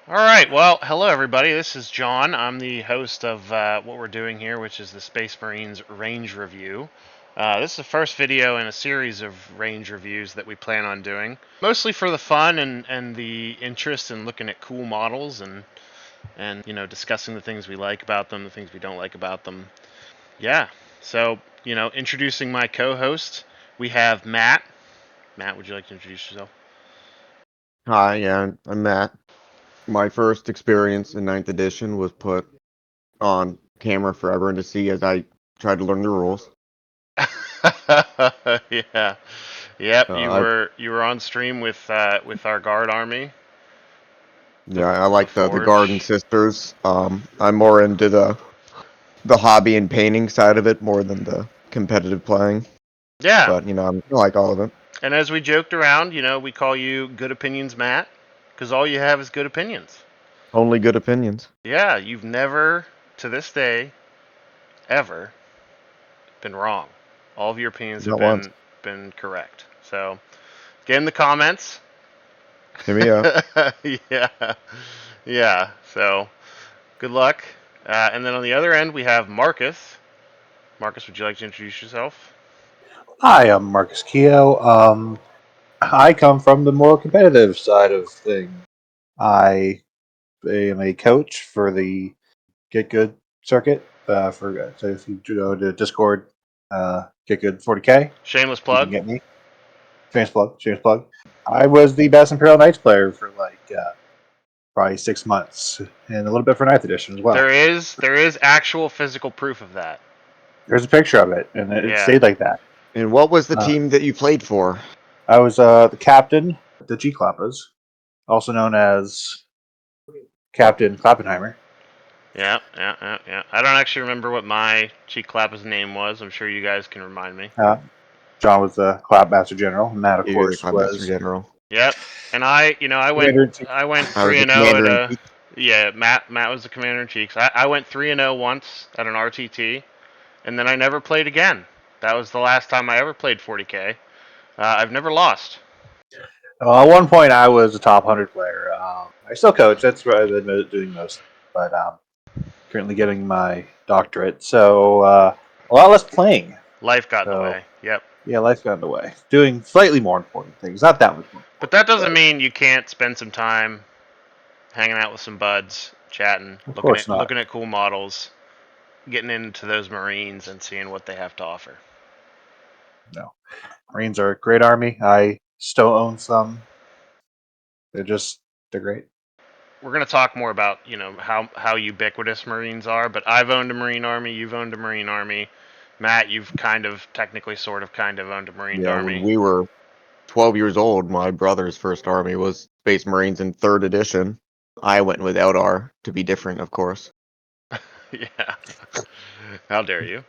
All right. Well, hello everybody. This is John. I'm the host of what we're doing here, which is the Space Marines Range Review. This is the first video in a series of range reviews that we plan on doing, mostly for the fun and the interest in looking at cool models and discussing the things we like about them, the things we don't like about them. Yeah. So introducing my co-host, we have Matt. Matt, would you like to introduce yourself? Hi, yeah, I'm Matt. My first experience in ninth edition was put on camera for everyone to see as I tried to learn the rules. Yeah. Yep, you I were you were on stream with our guard army, the yeah, I the like the Garden Forge. Sisters. I'm more into the hobby and painting side of it more than the competitive playing. Yeah, But I like all of it. and as we joked around, we call you Good Opinions Matt, because all you have is good opinions. Only good opinions. Yeah, you've never, to this day, ever been wrong. All of your opinions have Not once. been correct. So get in the comments. Hit me up. Yeah, yeah. So good luck. And then on the other end we have Marcus. Marcus, would you like to introduce yourself? Hi, I'm Marcus Keogh. I come from the more competitive side of things. I am a coach for the Get Good circuit. So if you go to Discord, Get Good 40k, Shameless you can plug. get me. Shameless plug. Shameless plug. I was the best Imperial Knights player for probably 6 months, and a little bit for Ninth Edition as well. There is actual physical proof of that. There's a picture of it, and it Yeah. stayed like that. And what was the Uh, team that you played for? I was the captain, the G Klappas, also known as Captain Klappenheimer. Yeah, yeah, yeah, yeah. I don't actually remember what my Cheek Clap's name was. I'm sure you guys can remind me. John was the Clap Master General, and Matt, of You're the course, Club Master was General. Yep. And I went Commander in Chief. I went I was three the and zero at commander in a chief. yeah. Matt was the commander in chief. I went 3-0 once at an RTT, and then I never played again. That was the last time I ever played 40k. I've never lost. At one point, I was a top 100 player. I still coach. That's what I've been doing most. But currently getting my doctorate, so a lot less playing. Life got in the So way. Yep. yeah, life got in the way. Doing slightly more important things. Not that much more But important, that doesn't but mean you can't spend some time hanging out with some buds, chatting, of looking course at not. looking at cool models, getting into those Marines and seeing what they have to offer. No, Marines are a great army. I still own some. They're great. We're going to talk more about how ubiquitous Marines are, but I've owned a Marine army, you've owned a Marine army. Matt, you've kind of technically kind of owned a Marine Yeah, when army. we were 12 years old, my brother's first army was Space Marines in 3rd edition. I went without R to be different, of course. Yeah. How dare you?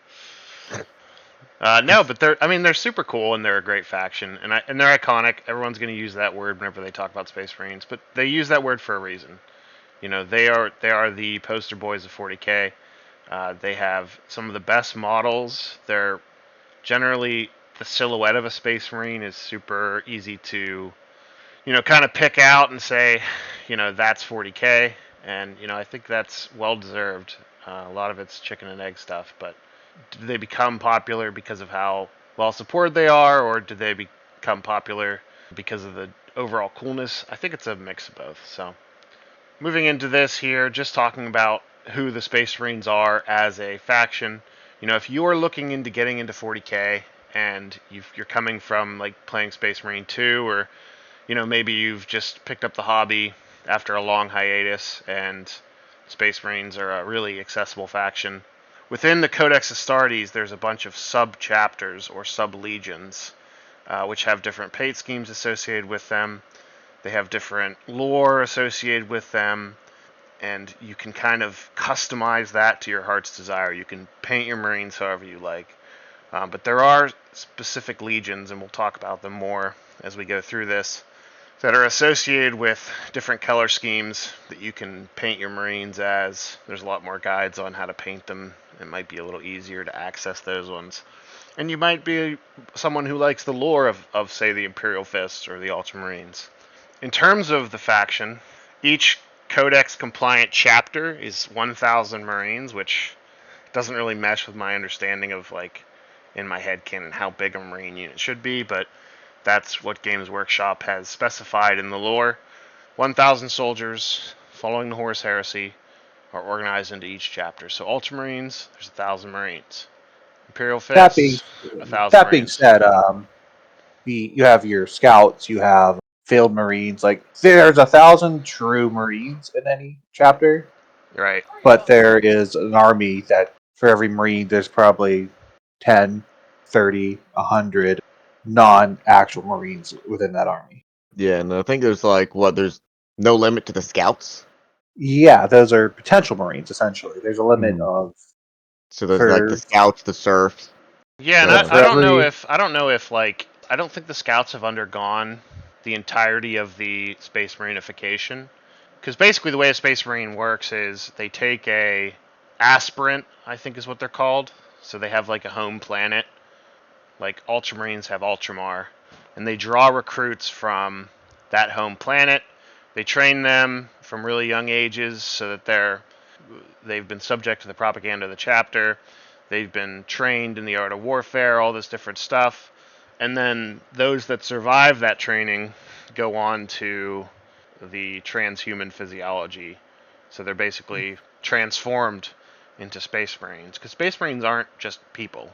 No, but they're super cool and they're a great faction and they're iconic. Everyone's going to use that word whenever they talk about Space Marines, but they use that word for a reason. They are the poster boys of 40k. They have some of the best models. They're generally the silhouette of a Space Marine is super easy to kind of pick out and say, that's 40k, and I think that's well deserved. A lot of it's chicken and egg stuff, but do they become popular because of how well supported they are, or do they become popular because of the overall coolness? I think it's a mix of both. So, moving into this here, just talking about who the Space Marines are as a faction. If you're looking into getting into 40k and you're coming from like playing Space Marine 2, or maybe you've just picked up the hobby after a long hiatus, and Space Marines are a really accessible faction. Within the Codex Astartes, there's a bunch of sub-chapters or sub-legions, which have different paint schemes associated with them. They have different lore associated with them, and you can kind of customize that to your heart's desire. You can paint your Marines however you like. But there are specific legions, and we'll talk about them more as we go through this, that are associated with different color schemes that you can paint your Marines as. There's a lot more guides on how to paint them. It might be a little easier to access those ones. And you might be someone who likes the lore of say, the Imperial Fists or the Ultramarines. In terms of the faction, each Codex compliant chapter is 1,000 Marines, which doesn't really mesh with my understanding of, like, in my head canon how big a Marine unit should be, but that's what Games Workshop has specified in the lore. 1,000 soldiers following the Horus Heresy are organized into each chapter. So Ultramarines, there's 1,000 Marines. Imperial That being Fists, 1,000 that being Marines. said, you have your scouts, you have field marines. Like there's 1,000 true marines in any chapter, Right. but there is an army that for every marine there's probably 10, 30, 100 non-actual marines within that army. Yeah, and I think there's like there's no limit to the scouts. Yeah, those are potential marines essentially. There's a limit Hmm. of So there's like the for scouts, the serfs. Yeah, and yeah, The for I don't know every if like I don't think the scouts have undergone the entirety of the Space Marinification, because basically the way a Space Marine works is they take a aspirant, I think is what they're called. So they have like a home planet, like Ultramarines have Ultramar, and they draw recruits from that home planet. They train them from really young ages so that they've been subject to the propaganda of the chapter. They've been trained in the art of warfare, all this different stuff. And then those that survive that training go on to the transhuman physiology. So they're basically transformed into Space Marines. Because Space Marines aren't just people.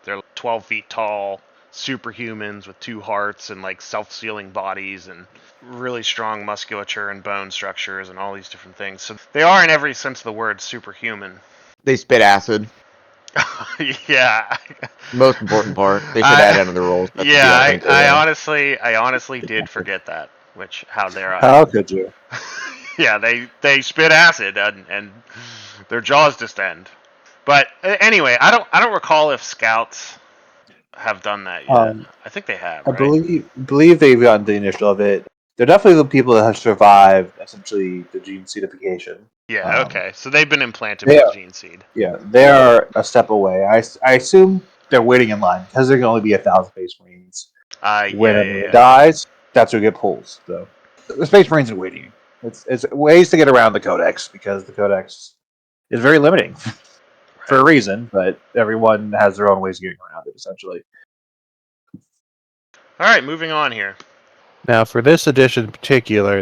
They're 12 feet tall, superhumans with 2 hearts and like self-sealing bodies and really strong musculature and bone structures and all these different things. So they are, in every sense of the word, superhuman. They spit acid. Yeah. Most important part. They should add I, that in the rules. That's the yeah, other thing too. I honestly did forget that. Which, how dare I? how could you? Yeah, they spit acid and their jaws distend. But anyway, I don't recall if scouts have done that yet. Um, I think they have, I right? believe they've gotten the initial of it. They're definitely the people that have survived essentially the gene seedification. Yeah, okay. So they've been implanted They with the are, gene seed. yeah, they are a step away. I assume they're waiting in line because there can only be 1,000 Space Marines. When Yeah, a yeah, Marine yeah. dies, that's who get pulls. So the Space Marines are waiting. It's ways to get around the Codex because the Codex is very limiting for a Right. reason, but everyone has their own ways of getting around it essentially. All right, moving on here. Now, for this edition in particular,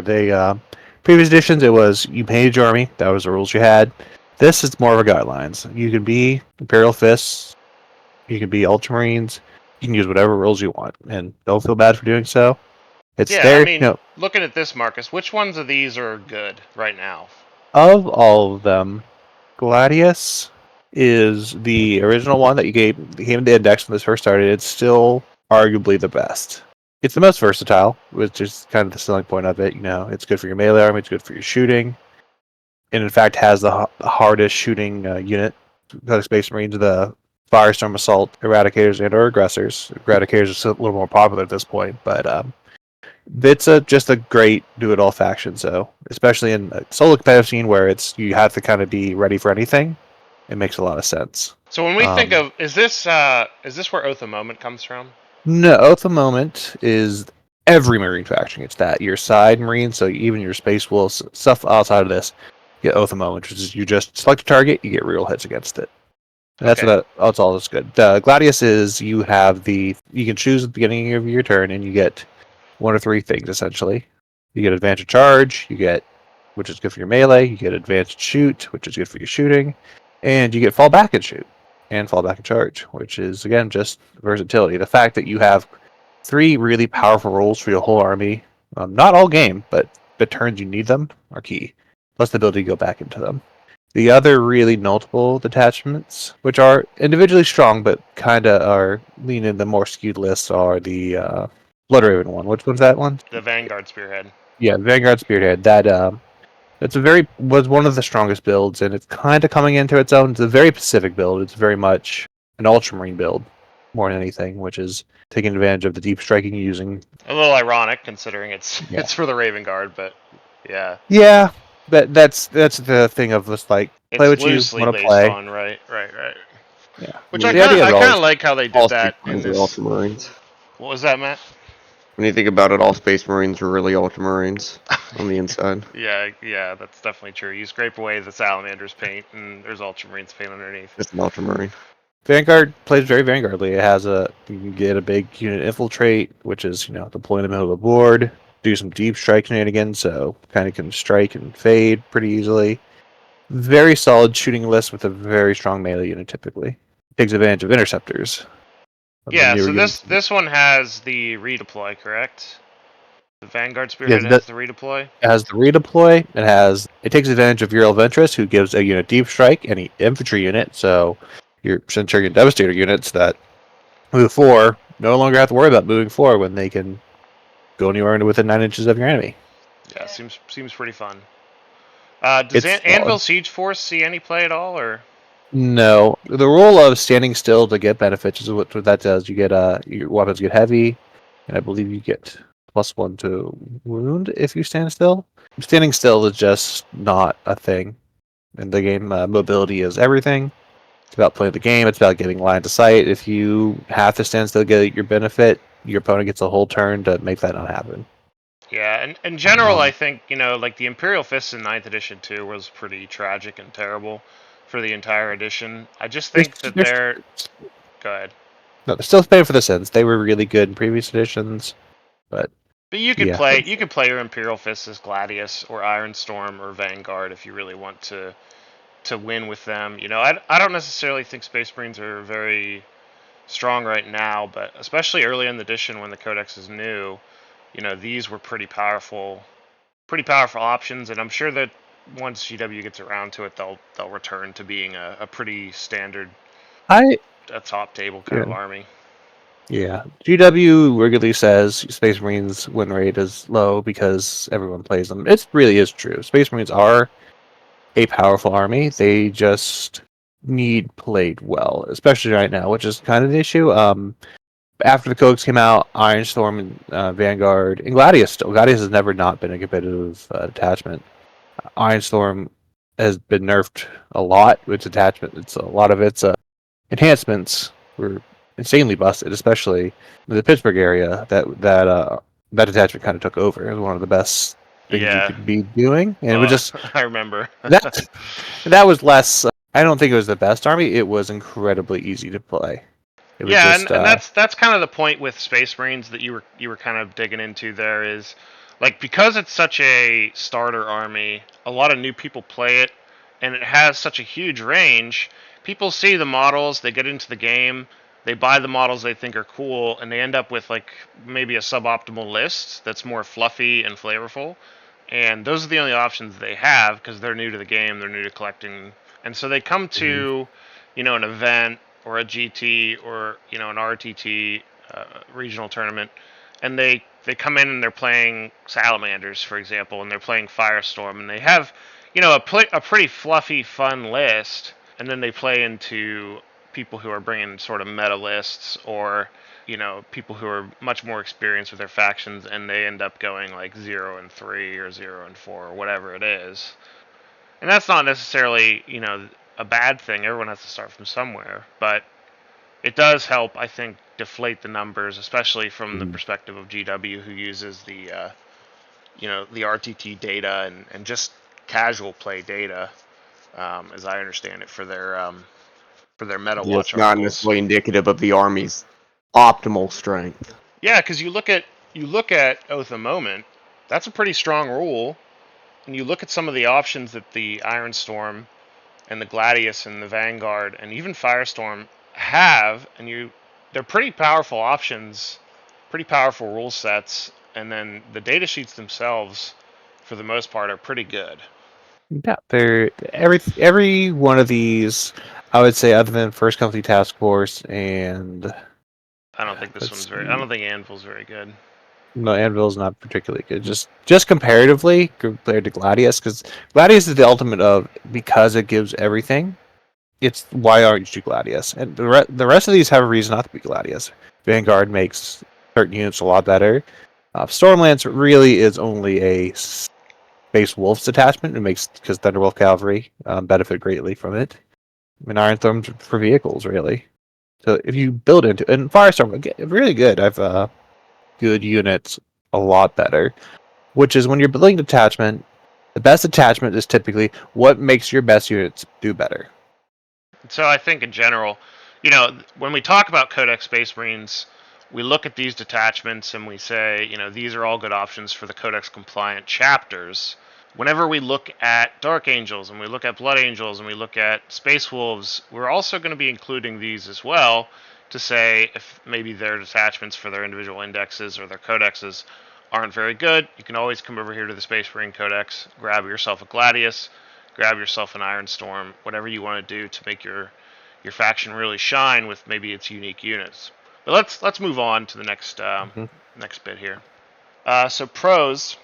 previous editions it was you painted your army. That was the rules you had. This is more of a guidelines. You can be Imperial Fists. You can be Ultramarines. You can use whatever rules you want, and don't feel bad for doing so. It's Yeah, I there. mean, looking at this, Marcus, which ones of these are good right now? Of all of them, Gladius is the original one that you gave him the index when this first started. It's still arguably the best. It's the most versatile, which is kind of the selling point of it. You know, it's good for your melee army, it's good for your shooting, and in fact has the hardest shooting unit. The Space Marines, the Firestorm Assault Eradicators and/or Aggressors. Eradicators are still a little more popular at this point, but it's just a great do-it-all faction. So, especially in a solo competitive scene where you have to kind of be ready for anything, it makes a lot of sense. So when we think of, is this where Oath of Moment comes from? No, Oath of the Moment is every Marine faction. It's that your side Marine, so even your Space Wolves, stuff outside of this, you get Oath of the Moment, which is you just select a target, you get real hits against it. And Okay. that's all that's good. Gladius is you can choose at the beginning of your turn, and you get one of 3 things essentially. You get advantage charge, which is good for your melee. You get advanced shoot, which is good for your shooting, and you get fall back and shoot, and fall back and charge, which is again just versatility. The fact that you have 3 really powerful roles for your whole army, not all game, but the turns you need them are key. Plus the ability to go back into them. The other really notable detachments, which are individually strong but kind of are leaning the more skewed list, are the Blood Raven one. Which one's that one? The Vanguard Spearhead. Yeah, Vanguard Spearhead. Was one of the strongest builds, and it's kind of coming into its own. It's a very Pacific build. It's very much an Ultramarine build more than anything, which is taking advantage of the deep striking using. A little ironic considering it's Yeah. it's for the Raven Guard, but yeah. Yeah, but that's the thing of just like play It's what you loosely want to based play. on, right. Yeah, Which I I mean, the idea is kind always of like how they All did that in Space this. Ultramarines. What was that, Matt? When you think about it, all Space Marines are really Ultramarines on the inside. Yeah, that's definitely true. You scrape away the Salamander's paint, and there's Ultramarines paint underneath. Just an Ultramarine. Vanguard plays very vanguardly. It has you can get a big unit infiltrate, which is deploy in the middle of the board, do some deep strike shenanigans, so kind of can strike and fade pretty easily. Very solid shooting list with a very strong melee unit typically. Takes advantage of interceptors. Yeah, so this one has the redeploy, correct? The Vanguard Yes, Spearhead has the redeploy. it has the redeploy. It takes advantage of your Ventress, who gives a unit deep strike, any infantry unit. So your Centurion Devastator units that move 4 no longer have to worry about moving 4 when they can go anywhere within 9 inches of your enemy. Yeah, seems pretty fun. Does Anvil Siege Force see any play at all, or? No, the rule of standing still to get benefits is what that does. You get your weapons get heavy, and I believe you get +1 to wound if you stand still. Standing still is just not a thing in the game. Mobility is everything. It's about playing the game. It's about getting line to sight. If you have to stand still to get your benefit, your opponent gets a whole turn to make that not happen. Yeah, and in general, I think, like the Imperial Fists in 9th edition too was pretty tragic and terrible for the entire edition. I just think that they're... Go ahead. No, they're still paying for the sins. They were really good in previous editions, but you could play your Imperial Fists as Gladius or Ironstorm or Vanguard if you really want to win with them. I don't necessarily think Space Marines are very strong right now, but especially early in the edition when the Codex is new, these were pretty powerful options, and I'm sure that once GW gets around to it, they'll return to being a pretty standard, a top table kind of army. Yeah, GW regularly says Space Marines win rate is low because everyone plays them. It really is true. Space Marines are a powerful army. They just need played well, especially right now, which is kind of the issue. After the Codex came out, Ironstorm and Vanguard and Gladius. Gladius has never not been a competitive attachment. Ironstorm has been nerfed a lot. Its attachment, it's a lot of its enhancements were insanely busted, especially in the Pittsburgh area. That attachment kind of took over. It was one of the best things you could be doing, and it was just I remember that was less. I don't think it was the best army. It was incredibly easy to play. It was and that's kind of the point with Space Marines that you were kind of digging into there is, like, because it's such a starter army, a lot of new people play it, and it has such a huge range. People see the models, they get into the game, they buy the models they think are cool, and they end up with like maybe a suboptimal list that's more fluffy and flavorful. And those are the only options they have because they're new to the game, they're new to collecting, and so they come to, an event or a GT or an RTT regional tournament, and they come in and they're playing Salamanders, for example, and they're playing Firestorm, and they have a pretty fluffy, fun list, and then they play into people who are bringing sort of meta lists or people who are much more experienced with their factions, and they end up going like 0-3 or 0-4 or whatever it is. And that's not necessarily a bad thing. Everyone has to start from somewhere, but it does help, I think, deflate the numbers, especially from the perspective of GW, who uses the the RTT data and just casual play data, as I understand it, for their meta watch It's not necessarily indicative of the army's optimal strength. Yeah, because you look at Oath of Moment, that's a pretty strong rule, and you look at some of the options that the Ironstorm and the Gladius and the Vanguard and even Firestorm have, and they're pretty powerful options, pretty powerful rule sets, and then the data sheets themselves, for the most part, are pretty good. Yeah, they're every one of these, I would say, other than First Company Task Force and I don't think this one's very. I don't think Anvil's very good. No, Anvil's not particularly good. Just comparatively compared to Gladius, because Gladius is the ultimate of because it gives everything. It's why aren't you Gladius? And the rest of these have a reason not to be Gladius. Vanguard makes certain units a lot better. Stormlance really is only a Space Wolves attachment. It makes because Thunderwolf Cavalry benefit greatly from it. And Iron Thorns for vehicles, really. So if you build into and Firestorm, really good. I've good units a lot better. Which is when you're building detachment, the best attachment is typically what makes your best units do better. So I think in general, when we talk about Codex Space Marines, we look at these detachments and we say, these are all good options for the Codex compliant chapters. Whenever we look at Dark Angels and we look at Blood Angels and we look at Space Wolves, we're also going to be including these as well to say if maybe their detachments for their individual indexes or their codexes aren't very good. You can always come over here to the Space Marine Codex, grab yourself a Gladius, grab yourself an Iron Storm, whatever you want to do to make your faction really shine with maybe its unique units. But let's move on to the next next bit here. So pros,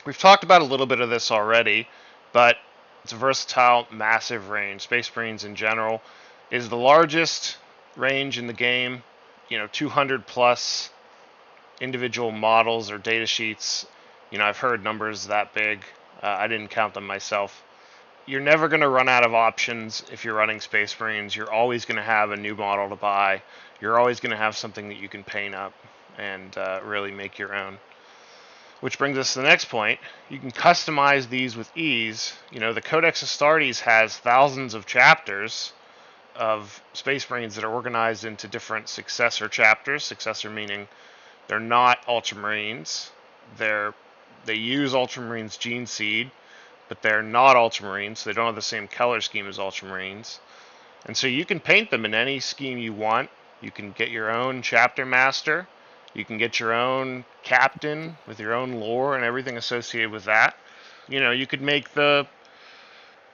we've talked about a little bit of this already, but it's a versatile, massive range. Space Marines in general is the largest range in the game. 200 plus individual models or data sheets. I've heard numbers that big. I didn't count them myself. You're never going to run out of options if you're running Space Marines. You're always going to have a new model to buy. You're always going to have something that you can paint up and really make your own. Which brings us to the next point. You can customize these with ease. The Codex Astartes has thousands of chapters of Space Marines that are organized into different successor chapters. Successor meaning they're not Ultramarines. They use Ultramarines gene seed, but they're not Ultramarines, so they don't have the same color scheme as Ultramarines. And so you can paint them in any scheme you want. You can get your own chapter master. You can get your own captain with your own lore and everything associated with that. You could make the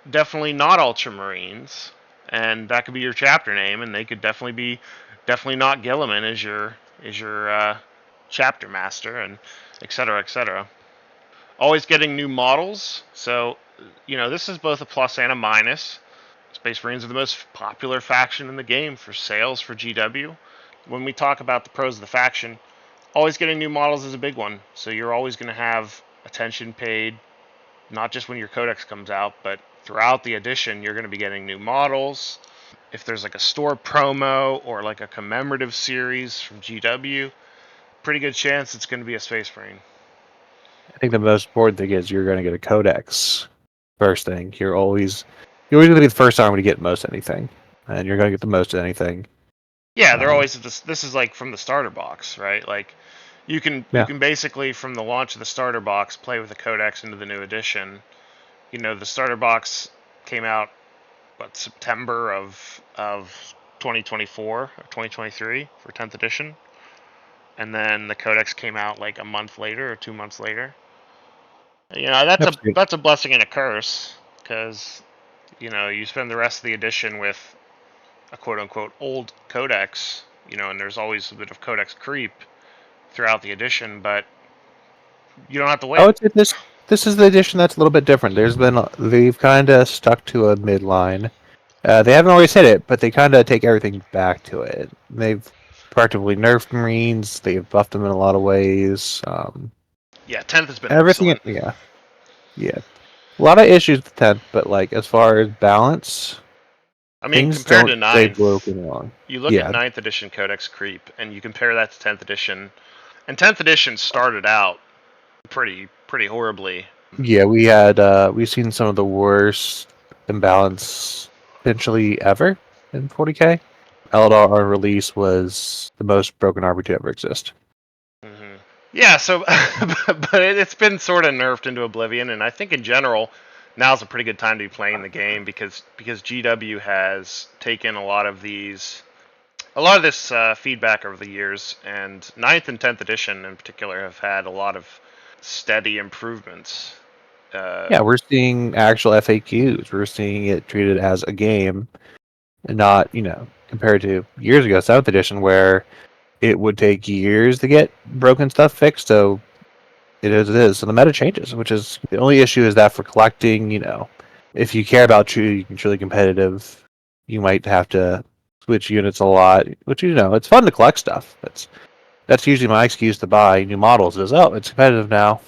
definitely not Ultramarines, and that could be your chapter name, and they could definitely be not Gilliman as your chapter master, and etc. etc. Always getting new models. So, this is both a plus and a minus. Space Marines are the most popular faction in the game for sales for GW. When we talk about the pros of the faction, always getting new models is a big one. So you're always going to have attention paid, not just when your codex comes out, but throughout the edition, you're going to be getting new models. If there's like a store promo or like a commemorative series from GW, pretty good chance it's going to be a Space Marine. I think the most important thing is you're going to get a codex first thing. You're always going to be the first army to get most anything, and you're going to get the most of anything. Yeah, they're always this is like from the starter box, right? Like you can basically from the launch of the starter box play with the codex into the new edition. The starter box came out September of 2024 or 2023 for 10th edition. And then the codex came out like a month later or 2 months later. That's a blessing and a curse because you spend the rest of the edition with a quote-unquote old codex, and there's always a bit of codex creep throughout the edition, but you don't have to wait. This is the edition that's a little bit different. They've kind of stuck to a midline. They haven't always hit it, but they kind of take everything back to it. They've practically nerfed Marines. They've buffed them in a lot of ways. Yeah, 10th has been everything. Excellent. Yeah. A lot of issues with 10th, but like as far as balance, I mean, compared to 9th, they've broken along. You look at 9th edition Codex Creep, and you compare that to 10th edition, and 10th edition started out pretty horribly. Yeah, we've seen some of the worst imbalance potentially ever in 40k. Eldar on release was the most broken army to ever exist. Mm-hmm. Yeah, so but it's been sort of nerfed into oblivion, and I think in general now's a pretty good time to be playing the game because GW has taken a lot of this feedback over the years, and 9th and 10th edition in particular have had a lot of steady improvements. Yeah, we're seeing actual FAQs. We're seeing it treated as a game, and not compared to years ago, 7th edition, where it would take years to get broken stuff fixed. So it is. So the meta changes, which is the only issue is that for collecting, if you care about truly competitive, you might have to switch units a lot. Which it's fun to collect stuff. That's usually my excuse to buy new models. Is it's competitive now,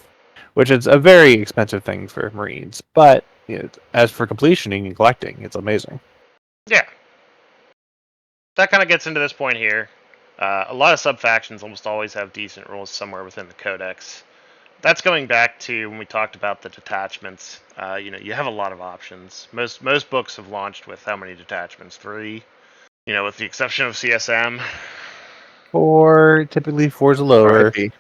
which is a very expensive thing for Marines. But as for completioning and collecting, it's amazing. Yeah, that kind of gets into this point here. A lot of sub-factions almost always have decent rules somewhere within the codex. That's going back to when we talked about the detachments. You have a lot of options. Most books have launched with how many detachments? 3. With the exception of CSM. 4, typically 4 is lower. RIP.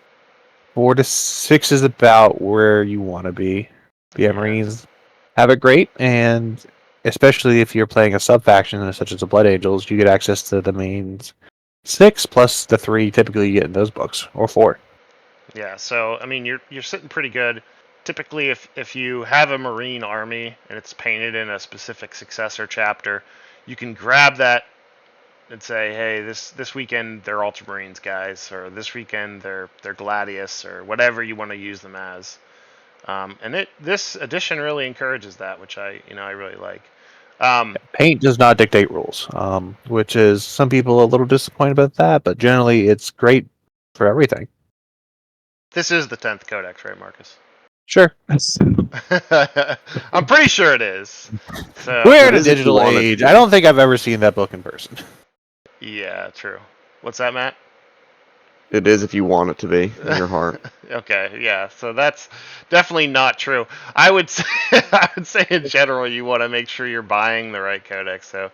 4 to 6 is about where you want to be. The Marines have it great, and especially if you're playing a sub-faction such as the Blood Angels, you get access to the mains 6 plus the 3 typically you get in those books, or 4. Yeah, so I mean you're sitting pretty good. Typically, if you have a Marine army and it's painted in a specific successor chapter, you can grab that and say, hey, this weekend they're Ultramarines guys, or this weekend they're Gladius, or whatever you want to use them as. And this edition really encourages that, which I really like. Paint does not dictate rules, which is some people a little disappointed about that, but generally it's great for everything. This is the 10th Codex, right, Marcus? Sure. I'm pretty sure it is. So We're in It a is if you digital want it to age. be. I don't think I've ever seen that book in person. yeah, true. What's that, Matt? It is if you want it to be in your heart. Okay, yeah. So that's definitely not true. I would say in general you want to make sure you're buying the right codex. So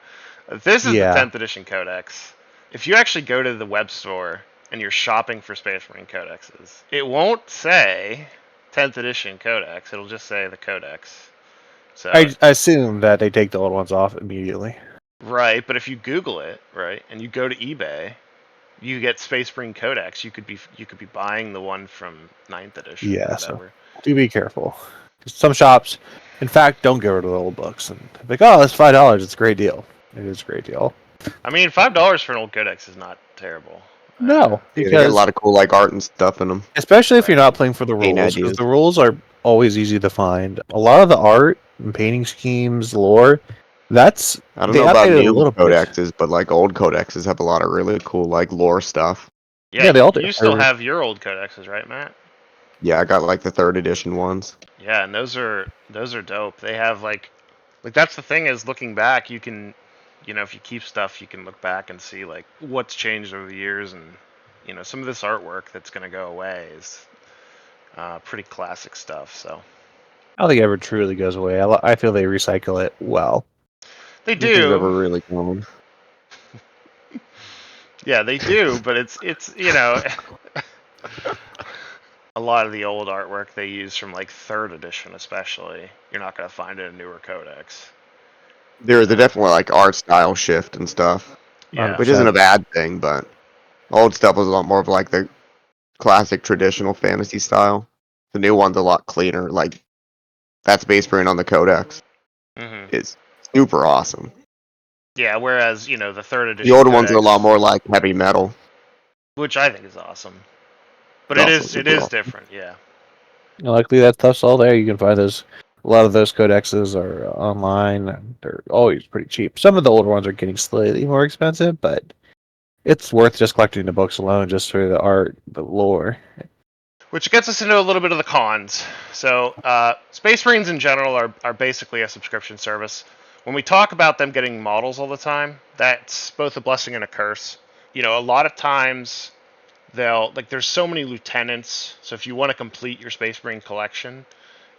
this is the Yeah. 10th edition codex. If you actually go to the web store and you're shopping for Space Marine codexes, it won't say 10th edition codex. It'll just say the codex. So I assume that they take the old ones off immediately. right, but if you Google it, right, and you go to eBay, you get Space Marine Codex. You could be buying the one from 9th edition or Yeah, so whatever. do be careful. Some shops, in fact, don't get rid of the old books. And like, oh, that's $5. It's a great deal. It is a great deal. I mean, $5 for an old codex is not terrible. No, Yeah, they got a because lot of cool like art and stuff in them. especially if you're not playing for the Paint rules, because ideas. the rules are always easy to find. A lot of the art and painting schemes, lore, that's I don't they know about updated a new little bit. codexes, but like old codexes have a lot of really cool like lore stuff. Yeah, they all do. You still have your old codexes, right, Matt? Yeah, I got like the 3rd edition ones. Yeah, and those are dope. They have like that's the thing is looking back, you can, if you keep stuff, you can look back and see like what's changed over the years, and some of this artwork that's gonna go away is pretty classic stuff. So I don't think it ever truly goes away. I feel they recycle it well. they Nothing's do. ever really gone. Yeah, they do, but it's a lot of the old artwork they use from like 3rd edition, especially. You're not gonna find in a newer codex. There's a definitely like art style shift and stuff, Yeah, which isn't a bad thing, but old stuff was a lot more of like the classic traditional fantasy style. The new one's a lot cleaner. Like that Space Marine on the codex is super awesome. yeah. Whereas the 3rd edition, The older ones are a codex, lot more like heavy metal. which I think is awesome. But It's it also is super awesome. different. Yeah. Luckily, that stuff's all there. You can find those. A lot of those codexes are online. And they're always pretty cheap. Some of the older ones are getting slightly more expensive, but it's worth just collecting the books alone, just for the art, the lore. Which gets us into a little bit of the cons. So, Space Marines in general are basically a subscription service. When we talk about them getting models all the time, that's both a blessing and a curse. A lot of times there's so many lieutenants, so if you want to complete your Space Marine collection,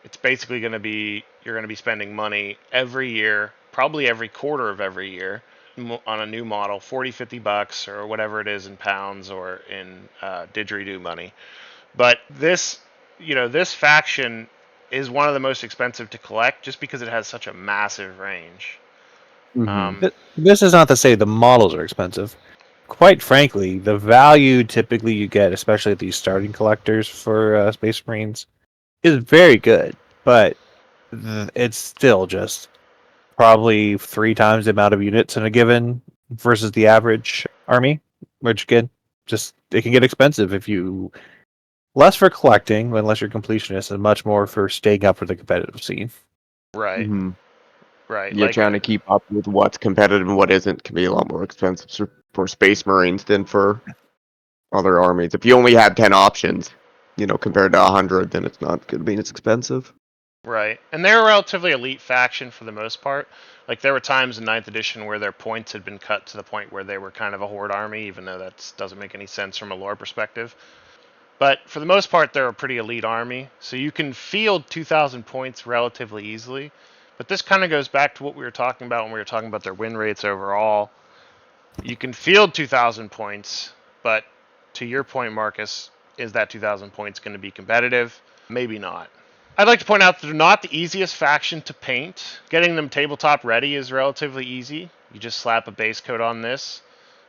it's basically going to be, you're going to be spending money every year, probably every quarter of every year, on a new model, 40, 50 bucks, or whatever it is in pounds or in didgeridoo money. But this faction is one of the most expensive to collect just because it has such a massive range. This is not to say the models are expensive. Quite frankly, the value typically you get, especially at these starting collectors for Space Marines, is very good. But it's still just probably 3 times the amount of units in a given versus the average army, which again, just it can get expensive if you less for collecting, unless you're completionist, and much more for staying up for the competitive scene. Right. Mm-hmm. Right. You're Like, trying to keep up with what's competitive and what isn't can be a lot more expensive for Space Marines than for other armies. If you only have 10 options, compared to 100, then it's not going to be as expensive. Right. And they're a relatively elite faction for the most part. Like, there were times in Ninth Edition where their points had been cut to the point where they were kind of a horde army, even though that doesn't make any sense from a lore perspective. But for the most part, they're a pretty elite army. So you can field 2,000 points relatively easily. But this kind of goes back to what we were talking about when we were talking about their win rates overall. You can field 2,000 points, but to your point, Marcus, is that 2,000 points going to be competitive? Maybe not. I'd like to point out that they're not the easiest faction to paint. Getting them tabletop ready is relatively easy. You just slap a base coat on this,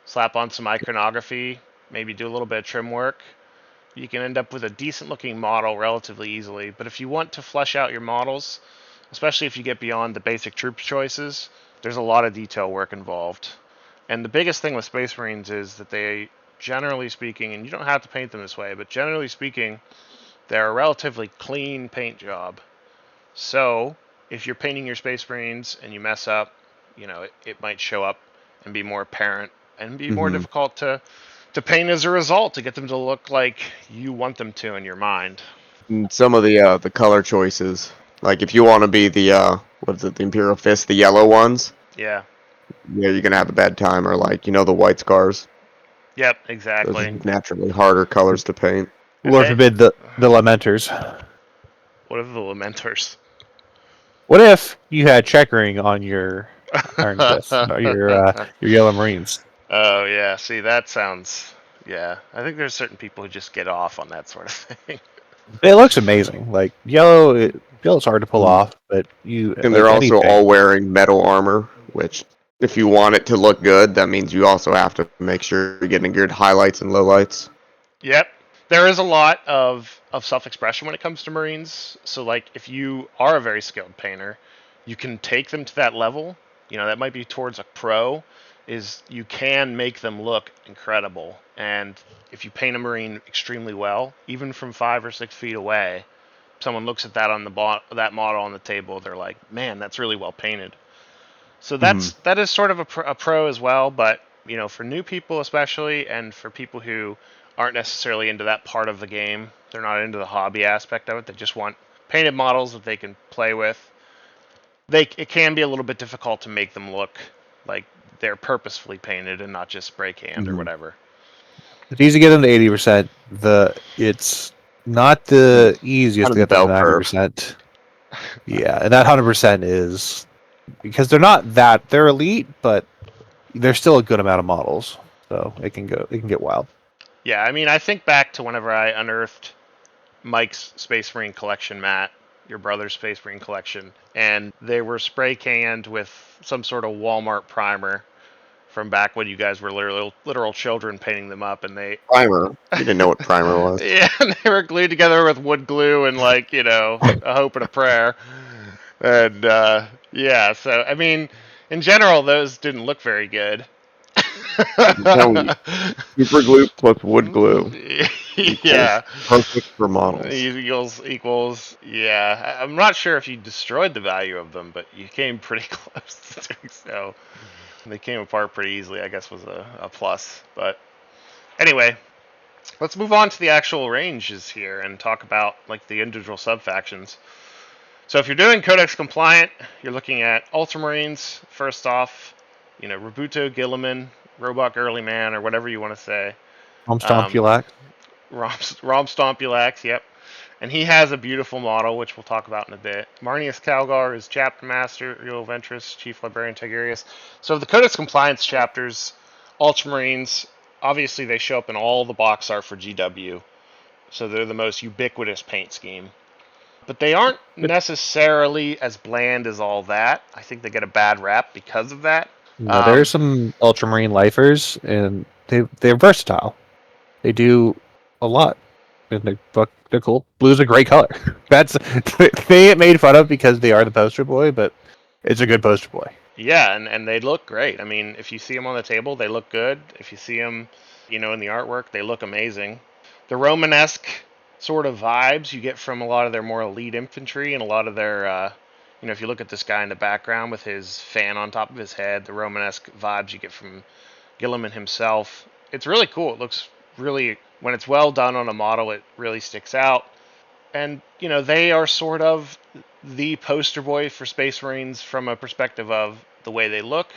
slap on some iconography, maybe do a little bit of trim work. You can end up with a decent looking model relatively easily. But if you want to flesh out your models, especially if you get beyond the basic troop choices, there's a lot of detail work involved. And the biggest thing with Space Marines is that they, generally speaking, and you don't have to paint them this way, but generally speaking, they're a relatively clean paint job. So, if you're painting your Space Marines and you mess up, it might show up and be more apparent and be more difficult to paint as a result, to get them to look like you want them to in your mind. And some of the color choices, like if you want to be the the Imperial Fist, the yellow ones. Yeah. Yeah, you're gonna have a bad time, or the white scars. Yep, Those exactly. are naturally harder colors to paint. Lord forbid the Lamenters. What are the Lamenters? What if you had checkering on your Iron Fist, your Yellow Marines? Oh yeah, see that sounds. Yeah, I think there's certain people who just get off on that sort of thing. It looks amazing. Like yellow's hard to pull off, but And they're also all wearing metal armor, which, if you want it to look good, that means you also have to make sure you're getting good highlights and lowlights. Yep. There is a lot of self-expression when it comes to Marines. So, like, if you are a very skilled painter, you can take them to that level. That might be towards a pro, is you can make them look incredible. And if you paint a Marine extremely well, even from 5 or 6 feet away, someone looks at that on that model on the table, they're like, man, that's really well painted. So that is sort of a pro as well, but for new people especially, and for people who aren't necessarily into that part of the game, they're not into the hobby aspect of it. They just want painted models that they can play with. It can be a little bit difficult to make them look like they're purposefully painted and not just spray canned or whatever. It's easy to get them to 80%. It's not the easiest to get them to 90%. Yeah, and that 100% is because they're elite, but they're still a good amount of models, so it can get wild. Yeah, I mean, I think back to whenever I unearthed Mike's Space Marine collection, Matt, your brother's Space Marine collection, and they were spray canned with some sort of Walmart primer from back when you guys were literal children painting them up, and they primer. You didn't know what primer was. Yeah, and they were glued together with wood glue and a hope and a prayer, and yeah. So I mean, in general, those didn't look very good. Super glue plus wood glue. Yeah. Perfect for models. Equals. Yeah. I'm not sure if you destroyed the value of them, but you came pretty close to doing so. They came apart pretty easily, I guess, was a plus. But anyway, let's move on to the actual ranges here and talk about the individual sub-factions. So if you're doing Codex compliant, you're looking at Ultramarines, first off, Robuto, Gilliman, Robot Early Man, or whatever you want to say. Romstompulax. Romstompulax, yep. And he has a beautiful model, which we'll talk about in a bit. Marnius Calgar is Chapter Master, Rio Ventris, Chief Librarian Tigurius. So the Codex Compliance chapters, Ultramarines, obviously they show up in all the box art for GW. So they're the most ubiquitous paint scheme. But they aren't necessarily as bland as all that. I think they get a bad rap because of that. No, there are some Ultramarine lifers, and they're versatile. They do a lot. And they're cool. Blue's a great color. They get made fun of because they are the poster boy, but it's a good poster boy. Yeah, and they look great. I mean, if you see them on the table, they look good. If you see them, in the artwork, they look amazing. The Romanesque sort of vibes you get from a lot of their more elite infantry and a lot of their, if you look at this guy in the background with his fan on top of his head, the Romanesque vibes you get from Gilliman himself. It's really cool. It looks really, when it's well done on a model, it really sticks out. And, they are sort of the poster boy for Space Marines from a perspective of the way they look,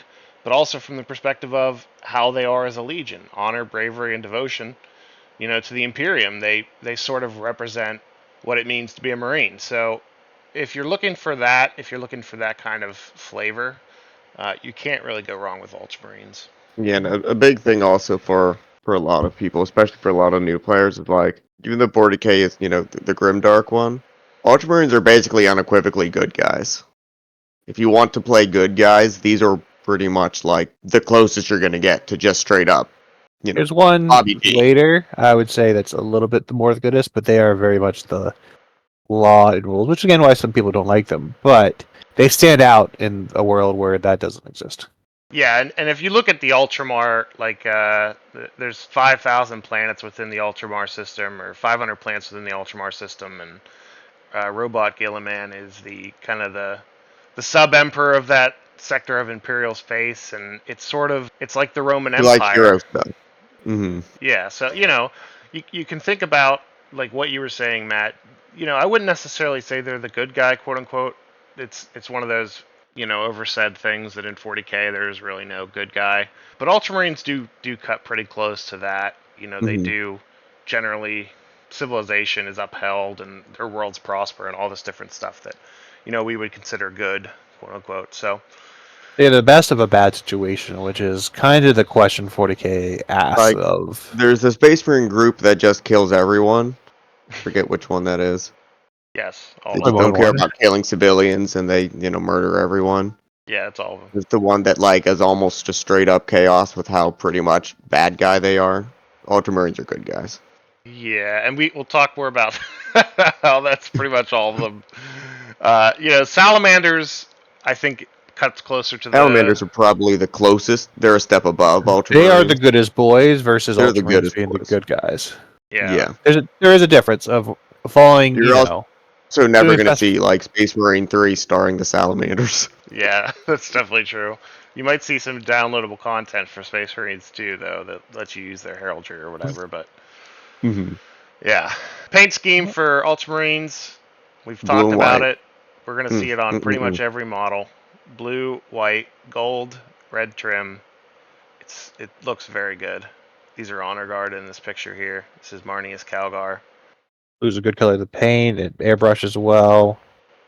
but also from the perspective of how they are as a legion, honor, bravery, and devotion. To the Imperium, they sort of represent what it means to be a Marine. So if you're looking for that, if you're looking for that kind of flavor, you can't really go wrong with Ultramarines. Yeah, and a big thing also for a lot of people, especially for a lot of new players, is like even though 40k is the Grimdark one, Ultramarines are basically unequivocally good guys. If you want to play good guys, these are pretty much like the closest you're gonna get to just straight up, There's one Bobby D. later, I would say, that's a little bit more the goodest, but they are very much the law and rules, which again why some people don't like them. But they stand out in a world where that doesn't exist. Yeah, and if you look at the Ultramar, like there's 5,000 planets within the Ultramar system, or 500 planets within the Ultramar system, and Robot Gilliman is the kind of the sub emperor of that sector of Imperial space, and it's like the Roman You like Empire. hero stuff. Mm-hmm. Yeah, so you can think about like what you were saying, Matt. I wouldn't necessarily say they're the good guy, quote unquote. It's one of those oversaid things that in 40k there's really no good guy, but Ultramarines do cut pretty close to that. They Mm-hmm. do generally civilization is upheld and their worlds prosper and all this different stuff that we would consider good, quote unquote. So They're the best of a bad situation, which is kind of the question 40k asks Like of. there's a Space Marine group that just kills everyone. Forget which one that is. yes, all They of Only just them. one don't care one. about killing civilians and they murder everyone. Yeah, it's all of them. It's the one that like is almost just straight up chaos with how pretty much bad guy they are. Ultramarines are good guys. Yeah, and we'll talk more about how that's pretty much all of them. Salamanders, I think, cuts closer to the. Salamanders are probably the closest. They're a step above They are the Ultramarines. goodest boys versus They're the Ultramarines goodest being the boys. good guys. Yeah, Yeah. There is a difference of following, You're also never doing going to fast. see like Space Marine 3 starring the Salamanders. yeah, that's definitely true. You might see some downloadable content for Space Marines too, though, that lets you use their heraldry or whatever. But Mm-hmm. yeah, paint scheme for Ultramarines. We've Blue talked and about white. it. We're gonna see it on pretty much Mm-mm-mm. every model: blue, white, gold, red trim. It looks very good. These are honor guard in this picture here. This is Marnius Calgar. Blue's a good color to paint. It airbrush as well.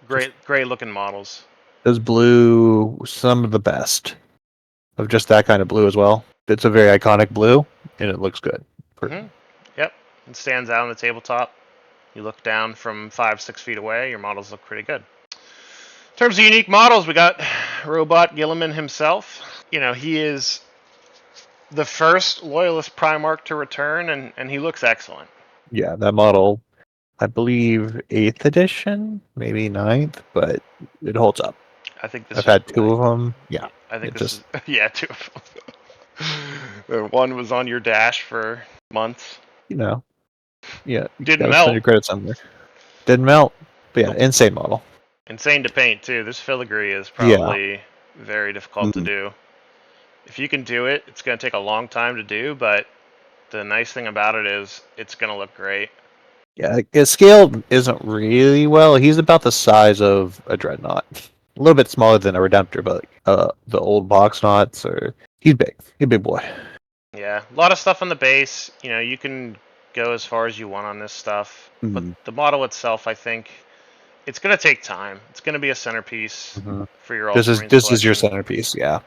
Great looking models. Those blue, some of the best of just that kind of blue as well. It's a very iconic blue, and it looks good. Yep, it stands out on the tabletop. You look down from 5-6 feet away, your models look pretty good. In terms of unique models, we got Robot Gilliman himself. He is the first Loyalist Primarch to return, and he looks excellent. Yeah, that model, I believe 8th edition, maybe 9th, but it holds up. I think this I've is. had two of them. Yeah, I think it this just is. Yeah, two of them. One was on your dash for months. yeah, you Didn't gotta spend melt. your credits somewhere. Didn't melt, but yeah, Nope. insane model. Insane to paint too. This filigree is Yeah, probably very difficult to Mhm. do. If you can do it, it's going to take a long time to do, but the nice thing about it is it's going to look great. yeah. His scale isn't really well. He's about the size of a dreadnought, a little bit smaller than a Redemptor, but the old box knots are. He's big. He's a big boy. Yeah, a lot of stuff on the base. You can go as far as you want on this stuff, but Mhm. the model itself, I think, it's going to take time. It's going to be a centerpiece for your Ultramarines This is your collection. centerpiece. Yeah,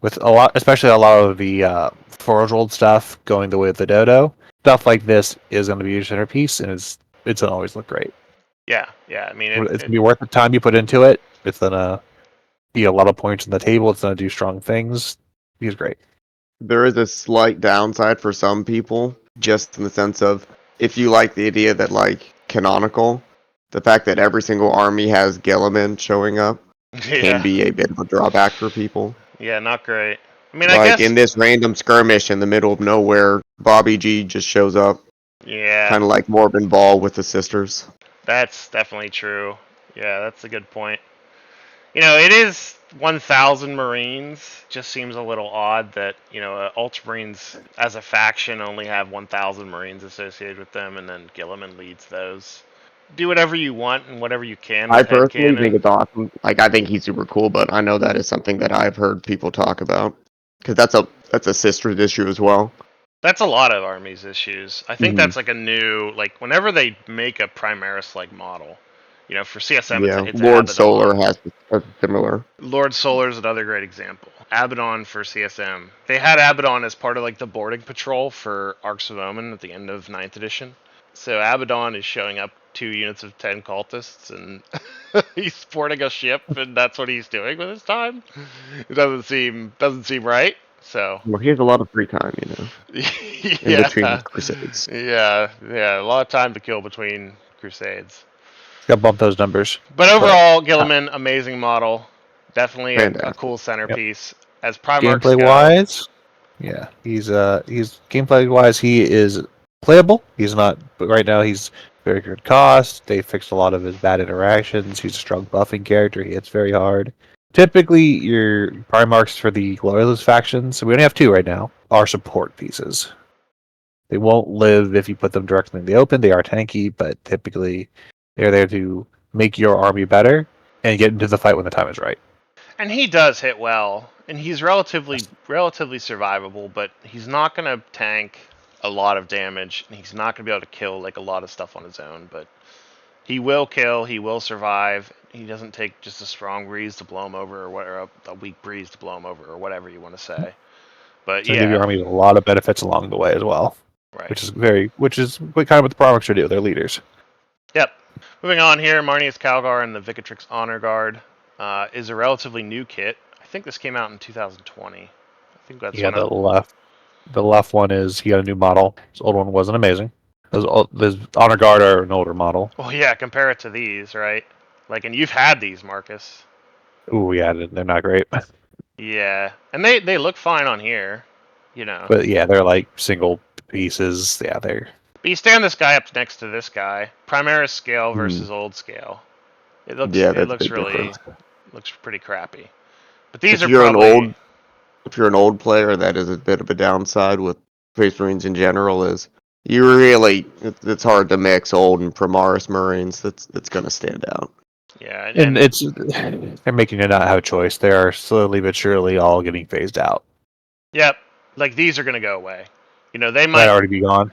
with a lot, especially a lot of the Forge World stuff going the way of the Dodo. Stuff like this is going to be your centerpiece, and it's going to always look great. Yeah. I mean, It's going to be worth the time you put into it. It's going to be a lot of points on the table. It's going to do strong things. He's great. There is a slight downside for some people, just in the sense of if you like the idea that like canonical, the fact that every single army has Gilliman showing up can yeah, be a bit of a drawback for people. yeah, not great. I mean, I Like guess, in this random skirmish in the middle of nowhere, Bobby G just shows up, yeah, kind of like Morbin Ball with the sisters. that's definitely true. Yeah, that's a good point. It is 1,000 Marines. Just seems a little odd that, Ultramarines as a faction only have 1,000 Marines associated with them, and then Gilliman leads those. do whatever you want and whatever you can I with personally think headcanon. it's awesome. Like, I think he's super cool, but I know that is something that I've heard people talk about because that's a sister's issue as well. That's a lot of armies issues. I think Mhm. that's like a new, like whenever they make a Primaris like model, for CSM Yeah, it's Lord Solar Abaddon. has a similar. Lord Solar is another great example. Abaddon for CSM. They had Abaddon as part of like the boarding patrol for Arcs of Omen at the end of 9th edition. So Abaddon is showing up 2 units of 10 cultists, and he's sporting a ship, and that's what he's doing with his time. It doesn't seem right. So Well, he has a lot of free time, in between yeah, crusades. yeah, a lot of time to kill between crusades. Got to bump those numbers. But But overall, Gilliman, amazing model, definitely a Fantastic. cool Yep. centerpiece. As Primarchs Gameplay go, wise, yeah, he's gameplay wise he is playable. He's not, but right now he's very good cost. They fixed a lot of his bad interactions. He's a strong buffing character. He hits very hard. Typically, your Primarchs for the Loyalist factions, so we only have 2 right now, are support pieces. They won't live if you put them directly in the open. They are tanky, but typically they're there to make your army better and get into the fight when the time is right. and he does hit well, and he's relatively survivable, but he's not going to tank a lot of damage, and he's not going to be able to kill like a lot of stuff on his own. But he will kill. He will survive. He doesn't take just a strong breeze to blow him over, or a weak breeze to blow him over, or whatever you want to say. But So give your yeah, army a lot of benefits along the way as well, right. which is what kind of what the Primarchs should do. They're leaders. Yep. Moving on here, Marnius Calgar and the Vicatrix Honor Guard is a relatively new kit. I think this came out in 2020. I think that's Yeah, when I. the left one is he got a new model. His old one wasn't amazing. His Honor Guard are an older model. Well, yeah, compare it to these, right? Like, and you've had these, Marcus. Ooh, yeah, they're not great, Yeah, and they look fine on here, you know. but yeah, they're like single pieces. Yeah, they're But you stand this guy up next to this guy, Primaris scale Hmm. versus old scale. It Yeah, it that's a looks big really difference. looks pretty crappy. But these If are you're an probably old, if you're an old player, that is a bit of a downside with Space Marines in general. Is it's hard to mix old and Primaris Marines. That's gonna stand out. yeah, and and they're making you not have a choice. They are slowly but surely all getting phased out. yep, like these are gonna go away. They Might might. already be gone.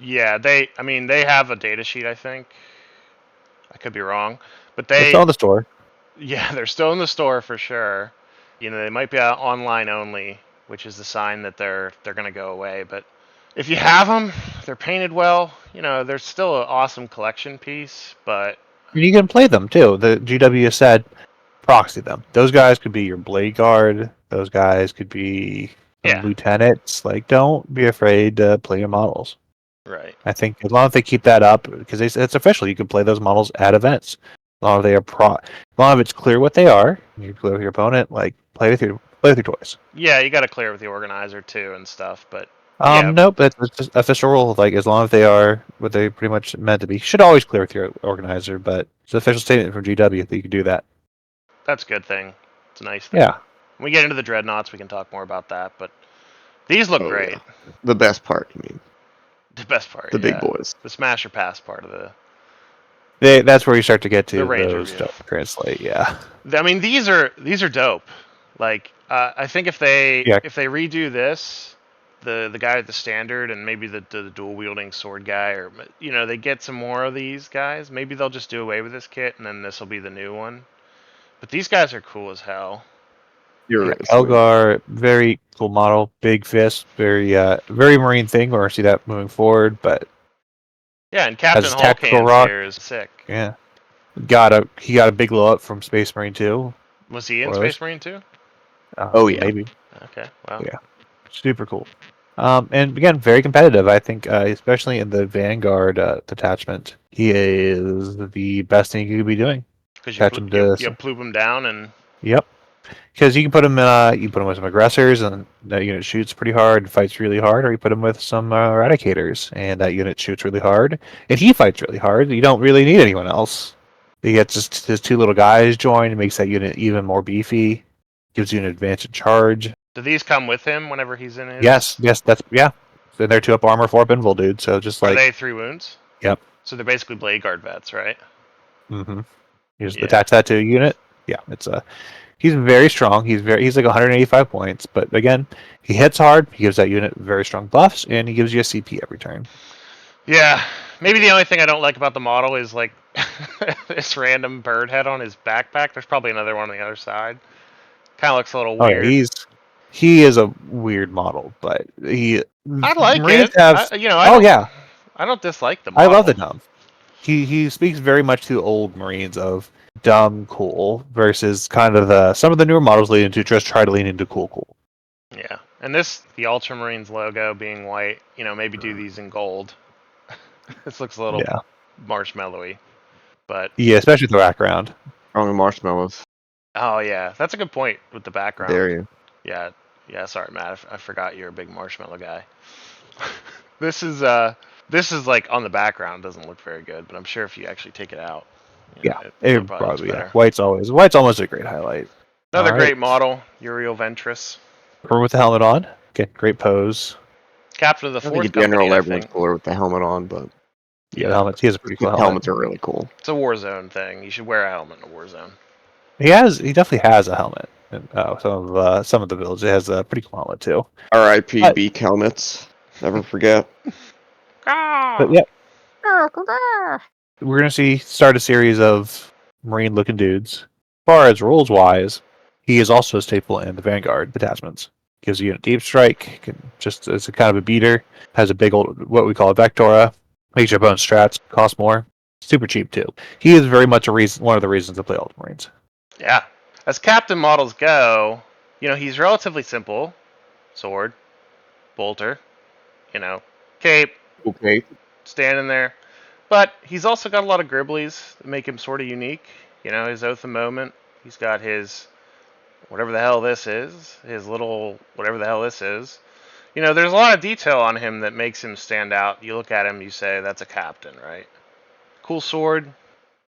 Yeah, I mean, they have a data sheet, I think. I could be wrong, but They're still in the store. yeah, they're still in the store for sure. They might be online only, which is the sign that they're gonna go away. But if you have them, they're painted well. They're still an awesome collection piece. But And you can play them too. The GW said proxy them. Those guys could be your blade guard. Those guys could be some yeah, lieutenants. Like, don't be afraid to play your models. right. I think as long as they keep that up, because it's official, you can play those models at events. As long as they are as long as it's clear what they are, you're clear with your opponent. Like, play with your toys. Yeah, you got to clear with the organizer too and stuff. But yeah, Nope, that's just official rule. Like, as long as they are what they pretty much meant to be, you should always clear with your organizer. But it's an official statement from GW that you can do that. that's a good thing. It's a nice thing. Yeah. When we get into the dreadnoughts, we can talk more about that. But these look Oh great. yeah, the best part. You mean The best part, the big yeah, boys? the smash or pass part of the That's where you start to get the to range those review. translate. Yeah. I mean, these are dope. Like, I think if they Yeah. redo this, the guy with the standard and maybe the dual wielding sword guy, or they get some more of these guys. Maybe they'll just do away with this kit and then this will be the new one. But these guys are cool as hell. You're Yeah, right, sweet. Elgar, very cool model, big fist, very marine thing. We're gonna see that moving forward, but Yeah, and Captain as Hulk tactical hands rock, here is sick. yeah, he got a big blow up from Space Marine 2, Was he in or at Space least, Marine too? Oh yeah, maybe. Okay, well, Yeah, super cool. And again, very competitive. I think, especially in the Vanguard detachment, he is the best thing you could be doing. because Attach him to, you ploop him down and yep. Because you can put him, with some aggressors, and that unit shoots pretty hard, fights really hard, or you put him with some eradicators, and that unit shoots really hard, and he fights really hard. You don't really need anyone else. He gets just his 2 little guys join, makes that unit even more beefy, gives you an advantage charge. do these come with him whenever he's in his? Yes, that's yeah. So they're 2 up armor, 4 up invul, dude. So just Are like, they 3 wounds? yep. So they're basically Blade Guard vets, right? Mm-hmm. You just Yeah. attach that to a unit. Yeah, he's very strong. He's like 185 points, but again, he hits hard. He gives that unit very strong buffs, and he gives you a CP every turn. Yeah. Maybe the only thing I don't like about the model is like this random bird head on his backpack. There's probably another one on the other side. Kind of looks a little Oh weird. yeah, he is a weird model, but I like Marines it. have. I don't dislike the I model. love the dumb. He speaks very much to old Marines of dumb cool versus kind of some of the newer models lean into just try to lean into cool. Yeah, and the Ultramarines logo being white, maybe do these in gold. This looks a little marshmallowy, but yeah, especially the background. Only marshmallows. Oh yeah, that's a good point with the background. Dare you? Yeah. Sorry, Matt. I forgot you're a big marshmallow guy. This is like on the background doesn't look very good, but I'm sure if you actually take it out, It probably looks probably better. White's almost a great highlight. Another great model, Uriel Ventress. Her with the helmet on. Okay, great pose. Captain of the I think fourth in general company, everyone's cooler with the helmet on, but Yeah, the helmet. He has a pretty cool helmet. Helmets are really cool. It's a Warzone thing. You should wear a helmet in a Warzone. He definitely has a helmet. And some of the builds, it has a pretty cool helmet too. R.I.P. Beak helmets. Never forget. But yeah, we're gonna start a series of Marine-looking dudes. As far as rules wise, he is also a staple in the Vanguard detachments. Gives you a deep strike, just as a kind of a beater. Has a big old what we call a Vectora. Makes your opponent's strats cost more. Super cheap too. He is very much one of the reasons to play Ultramarines. Yeah. As captain models go, he's relatively simple. Sword, bolter, cape, Okay. standing there. But he's also got a lot of gribblies that make him sort of unique. His Oath of Moment. He's got his whatever the hell this is. His little whatever the hell this is. There's a lot of detail on him that makes him stand out. You look at him, you say, that's a captain, right? Cool sword.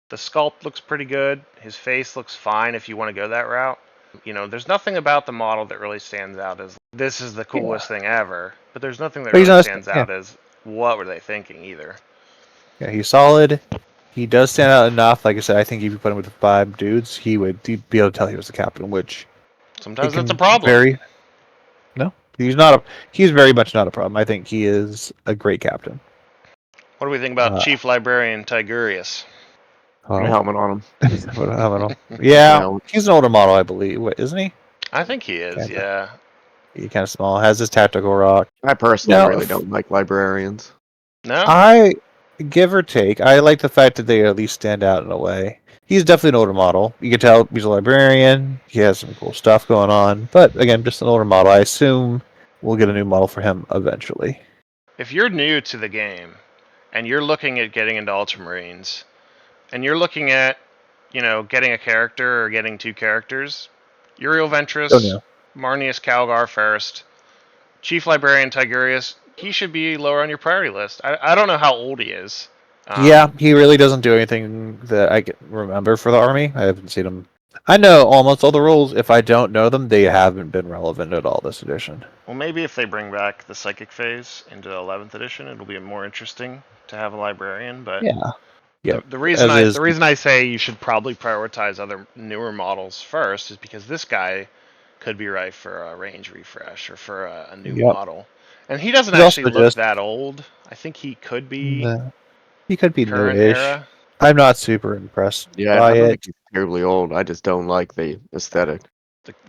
The sculpt looks pretty good. His face looks fine if you want to go that route. There's nothing about the model that really stands out as this is the coolest thing ever. But there's nothing that really stands out as what were they thinking either. Yeah, he's solid. He does stand out enough. Like I said, I think if you put him with 5 dudes, he would be able to tell he was the captain, which sometimes that's a problem. No, he's not he's very much not a problem. I think he is a great captain. What do we think about Chief Librarian Tigurius? Put a helmet on him. Yeah, he's an older model, I believe. What, isn't he? I think he is, yeah. He's kind of small. Has his tactical rock. I personally really don't like librarians. No? I, give or take, I like the fact that they at least stand out in a way. He's definitely an older model. You can tell he's a librarian. He has some cool stuff going on. But again, just an older model. I assume we'll get a new model for him eventually. If you're new to the game, and you're looking at getting into Ultramarines, and you're looking at, getting a character or getting 2 characters, Uriel Ventress, Marnius Calgar first, Chief Librarian Tigurius, he should be lower on your priority list. I don't know how old he is. Yeah, he really doesn't do anything that I can remember for the army. I haven't seen him. I know almost all the rules. If I don't know them, they haven't been relevant at all this edition. Well, maybe if they bring back the Psychic phase into 11th edition, it'll be more interesting to have a librarian. But yeah. The reason I say you should probably prioritize other newer models first is because this guy could be right for a range refresh or for a new model, and he doesn't actually look that old. I think he could be. He could be current new-ish. era. I'm not super impressed by I don't it. think he's terribly old. I just don't like the aesthetic.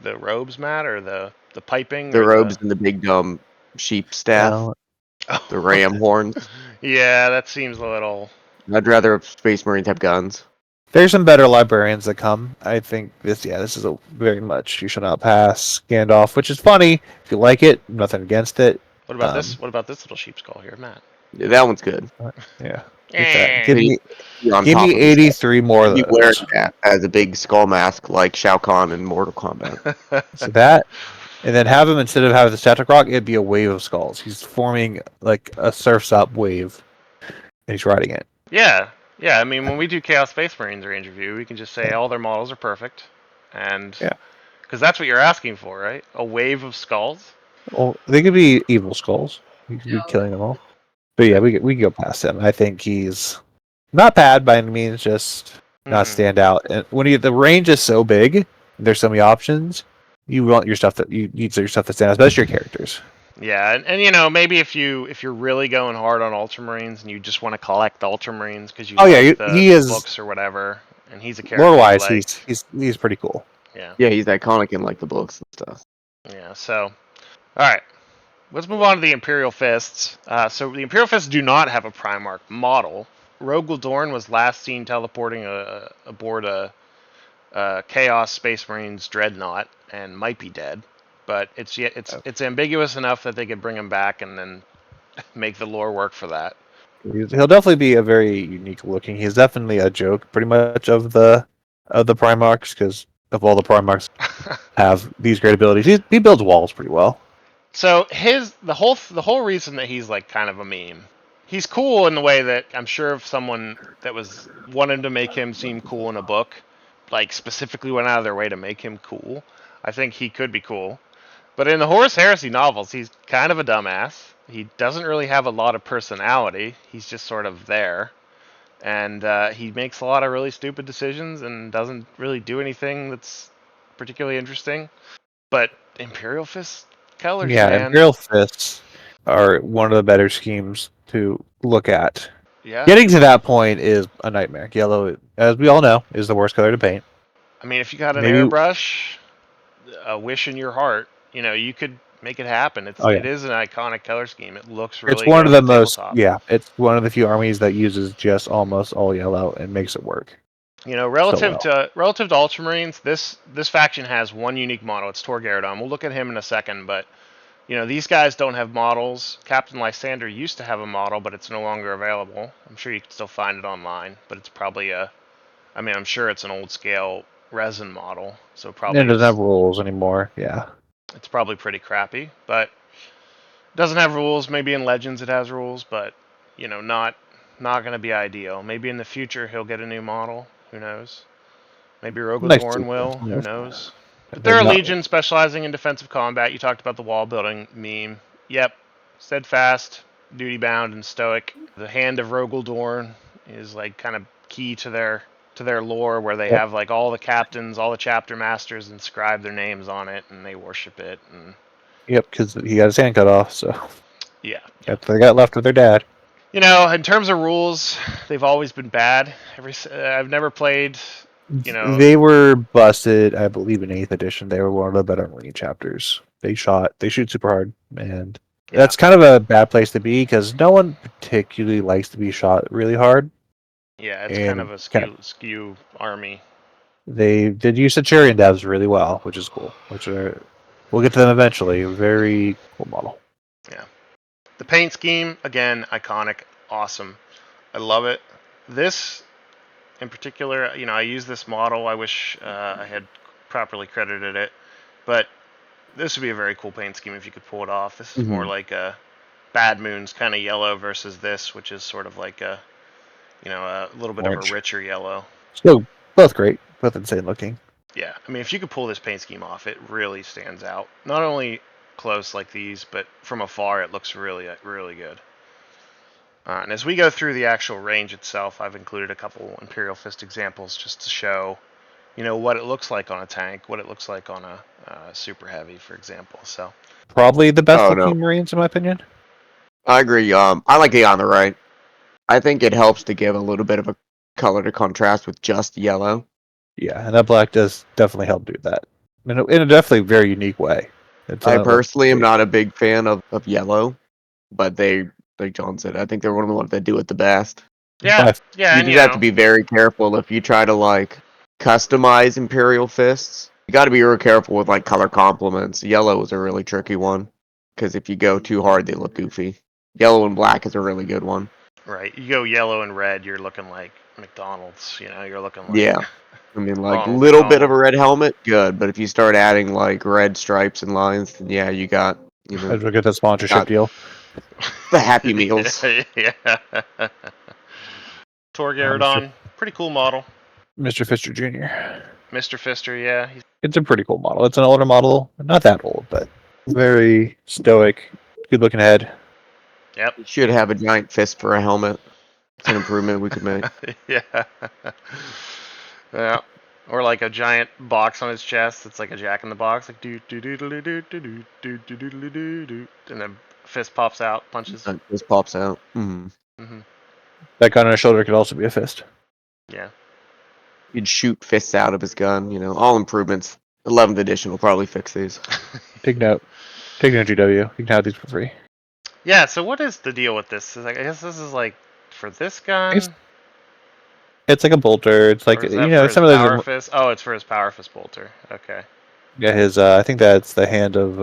The robes, Matt, or the piping? The robes and the big dumb sheep staff. The ram horns. Yeah, that seems a little... I'd rather Space Marines have guns. There's some better librarians that come. I think this is a very much you shall not pass Gandalf, which is funny. If you like it, nothing against it. What about this? What about this little sheep skull here, Matt? Yeah, that one's good. Yeah. Give me 83 more of those. He wears that as a big skull mask like Shao Kahn in Mortal Kombat. So that, and then have him, instead of having the static rock, it'd be a wave of skulls. He's forming like a Surf's Up wave, and he's riding it. Yeah. I mean, when we do Chaos Space Marines range review, we can just say all their models are perfect, and because that's what you're asking for, right? A wave of skulls. Well, they could be evil skulls. You could be killing them all. But yeah, we can go past him. I think he's Not bad by any means, just not Mhm. stand out. And when the range is so big, there's so many options. You want your stuff that you need your stuff to stand out, especially your characters. Yeah, and maybe if you're really going hard on Ultramarines and you just want to collect Ultramarines because you Oh yeah, like the he is books or whatever, and he's a lore character you wise. like. He's pretty cool. Yeah, Yeah, he's iconic in like the books and stuff. yeah. So, all right, let's move on to the Imperial Fists. So the Imperial Fists do not have a Primarch model. Rogue Dorn was last seen teleporting aboard a Chaos Space Marines dreadnought and might be dead, but it's ambiguous enough that they could bring him back and then make the lore work for that. He'll definitely be a very unique looking. He's definitely a joke, pretty much of the Primarchs, because of all the Primarchs have these great abilities. He builds walls pretty well. So the whole reason that he's like kind of a meme, he's cool in the way that I'm sure if someone that was wanted to make him seem cool in a book, like specifically went out of their way to make him cool, I think he could be cool. But in the Horus Heresy novels, he's kind of a dumbass. He doesn't really have a lot of personality. He's just sort of there, and he makes a lot of really stupid decisions and doesn't really do anything that's particularly interesting. But Imperial Fist colors, Yeah, man. Imperial Fists are one of the better schemes to look at. Yeah. Getting to that point is a nightmare. Yellow, as we all know, is the worst color to paint. I mean, if you got an Maybe, airbrush, a wish in your heart, you could make it happen. oh It yeah, is an iconic color scheme. It looks it's really one good of on the the most. tabletop. Yeah, it's one of the few armies that uses just almost all yellow and makes it work so Relative well. to Ultramarines, this faction has one unique model. It's Torgaradon. We'll look at him in a second, but these guys don't have models. Captain Lysander used to have a model, but it's no longer available. I'm sure you can still find it online, but it's probably I'm sure it's an old scale resin model, so And it probably doesn't have rules anymore. Yeah, it's probably pretty crappy, but doesn't have rules. Maybe in Legends it has rules, but not going to be ideal. Maybe in the future he'll get a new model. Who knows? Maybe nice Rogothorn sequel. will. Who knows? But they're Maybe a not. legion specializing in defensive combat. You talked about the wall building meme. Yep, steadfast, duty bound, and stoic. The hand of Rogothorn is like kind of key to their lore, where they Yep. have like all the captains, all the chapter masters inscribe their names on it, and they worship it. And Yep, because he got his hand cut off, so yeah, yep, they got left with their dad. In terms of rules, they've always been bad. I've never played. They were busted, I believe, in 8th edition. They were one of the better Marine chapters. They shoot super hard, and Yeah, that's kind of a bad place to be because no one particularly likes to be shot really hard. yeah, it's kind of And a skew army. they did use Centurion devs really well, which is cool. We'll get to them eventually. Very cool model. Yeah, the paint scheme again, iconic, awesome. I love it. This in particular, I use this model. I wish I had properly credited it, but this would be a very cool paint scheme if you could pull it off. This is more Mhm. like a Bad Moon's kind of yellow versus this, which is sort of like a little bit of a Orange. richer yellow. Still, both great, both insane looking. Yeah, I mean, if you could pull this paint scheme off, it really stands out. Not only close like these, but from afar, it looks really, really good. And as we go through the actual range itself, I've included a couple Imperial Fist examples just to show, what it looks like on a tank, what it looks like on a super heavy, for example. So, Probably the best Oh no, looking Marines in my opinion. I agree. I like the on the right. I think it helps to give a little bit of a color to contrast with just yellow. Yeah, and that black does definitely help do that in a definitely very unique way. I personally am not a big fan of yellow, but they, like John said, I think they're one of the ones that do it the best. yeah, yeah, You and just have to be very careful if you try to like customize Imperial Fists. You got to be real careful with like color complements. Yellow is a really tricky one because if you go too hard, they look goofy. Yellow and black is a really good one. right. You go yellow and red, you're looking like McDonald's. You're looking like Yeah. I mean, like Ronald little bit of McDonald. a red helmet, good. But if you start adding like red stripes and lines, then yeah, you got As we get the sponsorship got deal. the Happy Meals. Yeah. Torgaradon, pretty cool model. Mr. Fister Jr. Mr. Fister, yeah. It's a pretty cool model. It's an older model, not that old, but very stoic, good looking head. Yep. You should have a giant fist for a helmet. It's an improvement we could make. Yeah. Yeah. Or like a giant box on his chest. It's like a Jack in the Box, like do do do do do do do do do do do do do, and then fist pops out, punches. This pops out. Hmm. That gun on his shoulder could also be a fist. Yeah. He'd shoot fists out of his gun. All improvements. 11th edition will probably fix these. Take note. Take note, GW. You can have these for free. Yeah. So what is the deal with this? I guess this is like for this gun. It's like a bolter. It's like Or is that for his some of those. power fist? Oh, it's for his power fist bolter. Okay. Yeah, his. I think that's the hand of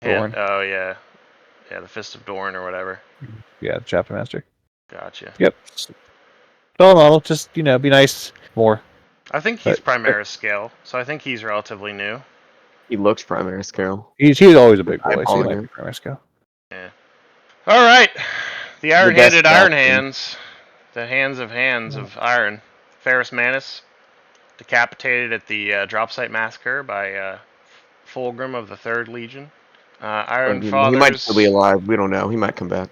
Dorn. Oh yeah. Yeah, the fist of Dorn or whatever. Yeah, chapter master. Gotcha. Yep. So all in all, just be nice more. I think he's Primaris scale, so I think he's relatively new. He looks primary scale. He's always a big boy, so he might be primary scale. Yeah. All right. The iron-handed best iron captain. hands. The hands of iron. Ferrus Manus decapitated at the drop site massacre by Fulgrim of the 3rd Legion. Iron He Fathers. might still be alive. We don't know. He might come back.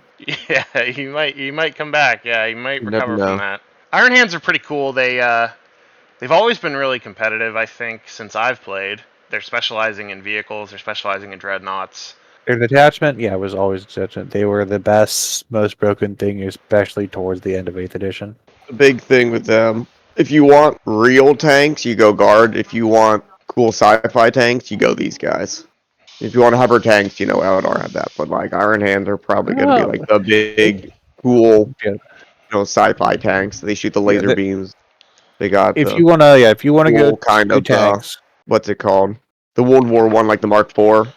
Yeah, he might come back. Yeah, he might You never recover know. from that. Iron hands are pretty cool. They've always been really competitive, I think, since I've played. They're specializing in vehicles. They're specializing in dreadnoughts. Their detachment, was always detachment. They were the best, most broken thing, especially towards the end of 8th edition. The big thing with them, if you want real tanks, you go guard. If you want cool sci-fi tanks, you go these guys. If you want hover tanks, Eldar have that. But like Iron Hands are probably going to be like the big, cool, sci-fi tanks. They shoot the laser beams. They got if you wanna go kind of tanks. What's it called? The World War I, like the Mark IV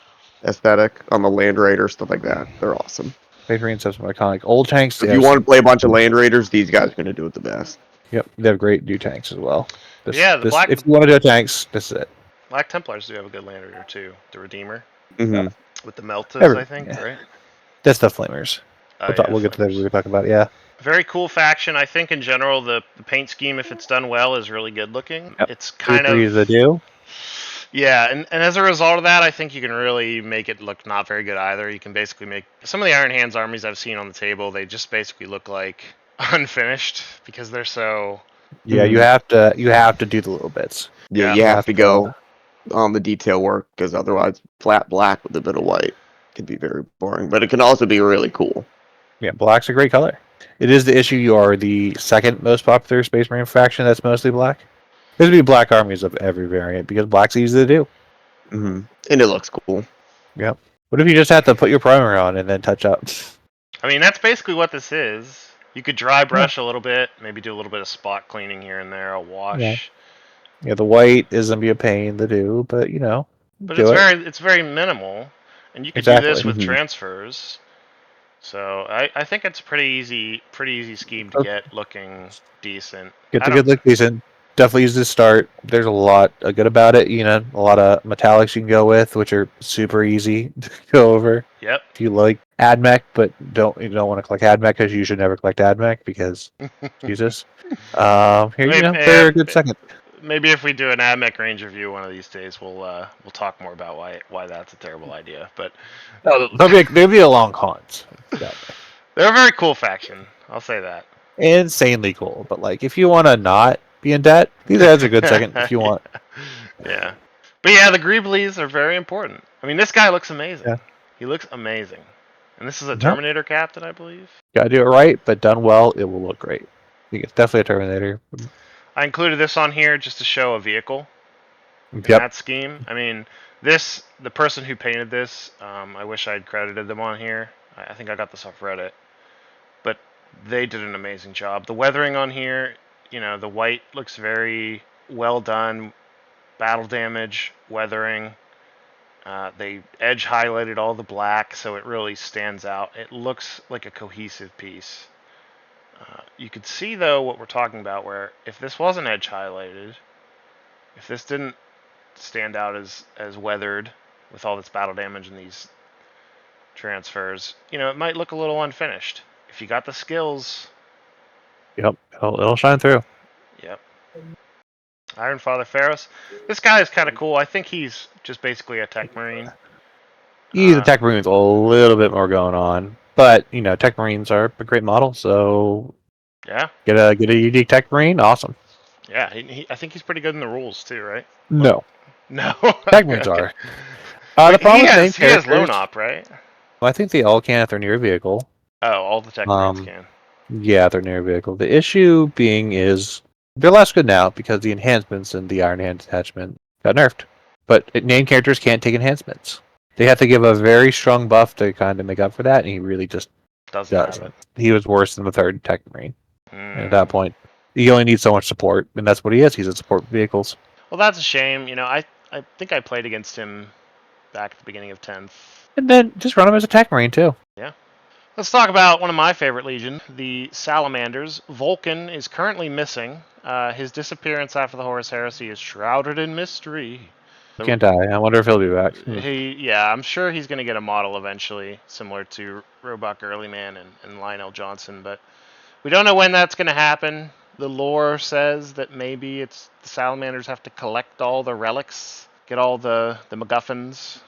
aesthetic on the Land Raider, stuff like that. They're awesome. Space Marines have some iconic old tanks. If you want to play a bunch of Land Raiders, these guys are going to do it the best. Yep, they have great new tanks as well. Black. If you want to do tanks, this is it. Black Templars do have a good Land Raider too. The Redeemer. Mm-hmm. With the Meltas, I think, right? That's the Flamers. We'll get to that. We'll talk about it. Yeah. Very cool faction. I think in general the paint scheme, if it's done well, is really good looking. Yep. It's kind of the do. Yeah, and as a result of that, I think you can really make it look not very good either. You can basically make some of the Iron Hands armies I've seen on the table. They just basically look like unfinished because they're so. Yeah, you have to do the little bits. Yeah, you have to go on the detail work because otherwise, flat black with a bit of white can be very boring. But it can also be really cool. Yeah, black's a great color. It is the issue. You are the second most popular Space Marine faction that's mostly black. There's going to be black armies of every variant because black's easy to do. Mm-hmm. And it looks cool. Yep. What if you just have to put your primer on and then touch up? I mean, that's basically what this is. You could dry brush a little bit, maybe do a little bit of spot cleaning here and there, a wash. Yeah, the white is going to be a pain to do, but But it's very minimal, and you could do this with Mhm. transfers. So I think it's a pretty easy scheme to get looking decent. Get the good look decent. Definitely use this start. There's a lot good about it. A lot of metallics you can go with, which are super easy to go over. Yep. If you like AdMech, but you don't want to collect AdMech because you should never collect AdMech because Jesus. They're a good second. Maybe if we do an AdMech range review one of these days, we'll talk more about why that's a terrible idea. But there'll be a long cons. They're a very cool faction. I'll say that. Insanely cool, but like if you want to not be in debt, these ads are a good second if you want. Yeah. But yeah, the Greeblies are very important. I mean, this guy looks amazing. Yeah. He looks amazing. And this is a Terminator captain, I believe. Gotta do it right, but done well, it will look great. I think it's definitely a Terminator. I included this on here just to show a vehicle in Yep. that scheme. I mean, the person who painted this, I wish I'd credited them on here. I think I got this off Reddit. But they did an amazing job. The weathering on here, the white looks very well done. Battle damage, weathering. They edge highlighted all the black, so it really stands out. It looks like a cohesive piece. You could see, though, what we're talking about, where if this wasn't edge highlighted, if this didn't stand out as weathered with all this battle damage and these transfers, it might look a little unfinished. If you got the skills... Yep, it'll shine through. Yep. Iron Father Ferrus. This guy is kind of cool. I think he's just basically a Tech Marine. The Tech Marines a little bit more going on, but Tech Marines are a great model, so Yeah. Get a unique tech marine. Awesome. Yeah. I think he's pretty good in the rules too, right? No, No. tech marines Okay. are. The problem with main He has characters. lone op, right? Well, I think they all can if they're near a vehicle. Oh, all the tech marines can. Yeah, they're near a vehicle. The issue being is they're less good now because the enhancements in the Iron Hand attachment got nerfed. But named characters can't take enhancements. They have to give a very strong buff to kind of make up for that, and he really just Doesn't have it. He was worse than the third Tech Marine. And at that Mm. point, he only needs so much support, and that's what he is. He's a support vehicles. Well, that's a shame. I think I played against him back at the beginning of 10th. And then just run him as a Tech Marine, too. Yeah. Let's talk about one of my favorite legion, the Salamanders. Vulcan is currently missing. His disappearance after the Horus Heresy is shrouded in mystery. Can't die. I wonder if he'll be back. I'm sure he's going to get a model eventually, similar to Roebuck Earlyman and Lionel Johnson, but we don't know when that's going to happen. The lore says that maybe it's the Salamanders have to collect all the relics, get all the MacGuffins,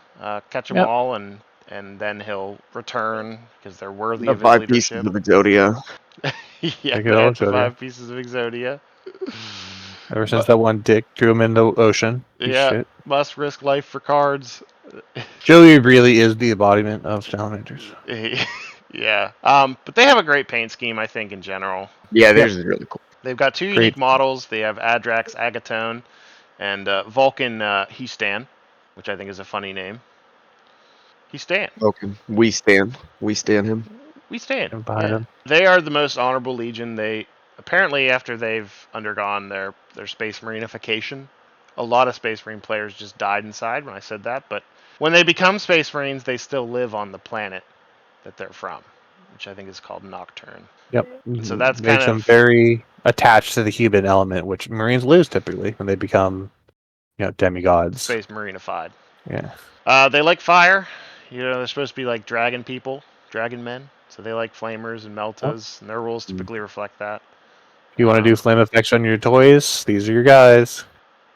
catch them all, and then he'll return because they're worthy of his 5 leadership. pieces of Exodia. Yeah, the 5 pieces of Exodia. Ever since that one dick threw him in the ocean. Yeah, must risk life for cards. Joey really is the embodiment of Salamanders. Yeah, but they have a great paint scheme, I think, in general. Yeah, theirs is really cool. They've got 2 unique models. They have Adrax Agatone and Vulcan Heastan, which I think is a funny name. Heastan. Vulcan. We stand him. We stand. I'm behind him. They are the most honorable legion. They apparently, after they've undergone their Space Marinification, a lot of Space Marine players just died inside when I said that. But when they become Space Marines, they still live on the planet that they're from, which I think is called Nocturne. Yep. So that's makes kind them of very attached to the human element, which Marines lose typically when they become, demigods. Space Marinified. Yeah. They like fire. They're supposed to be like dragon people, dragon men. So they like flamers and meltas, and their rules typically reflect that. If you want to do flame effects on your toys, these are your guys.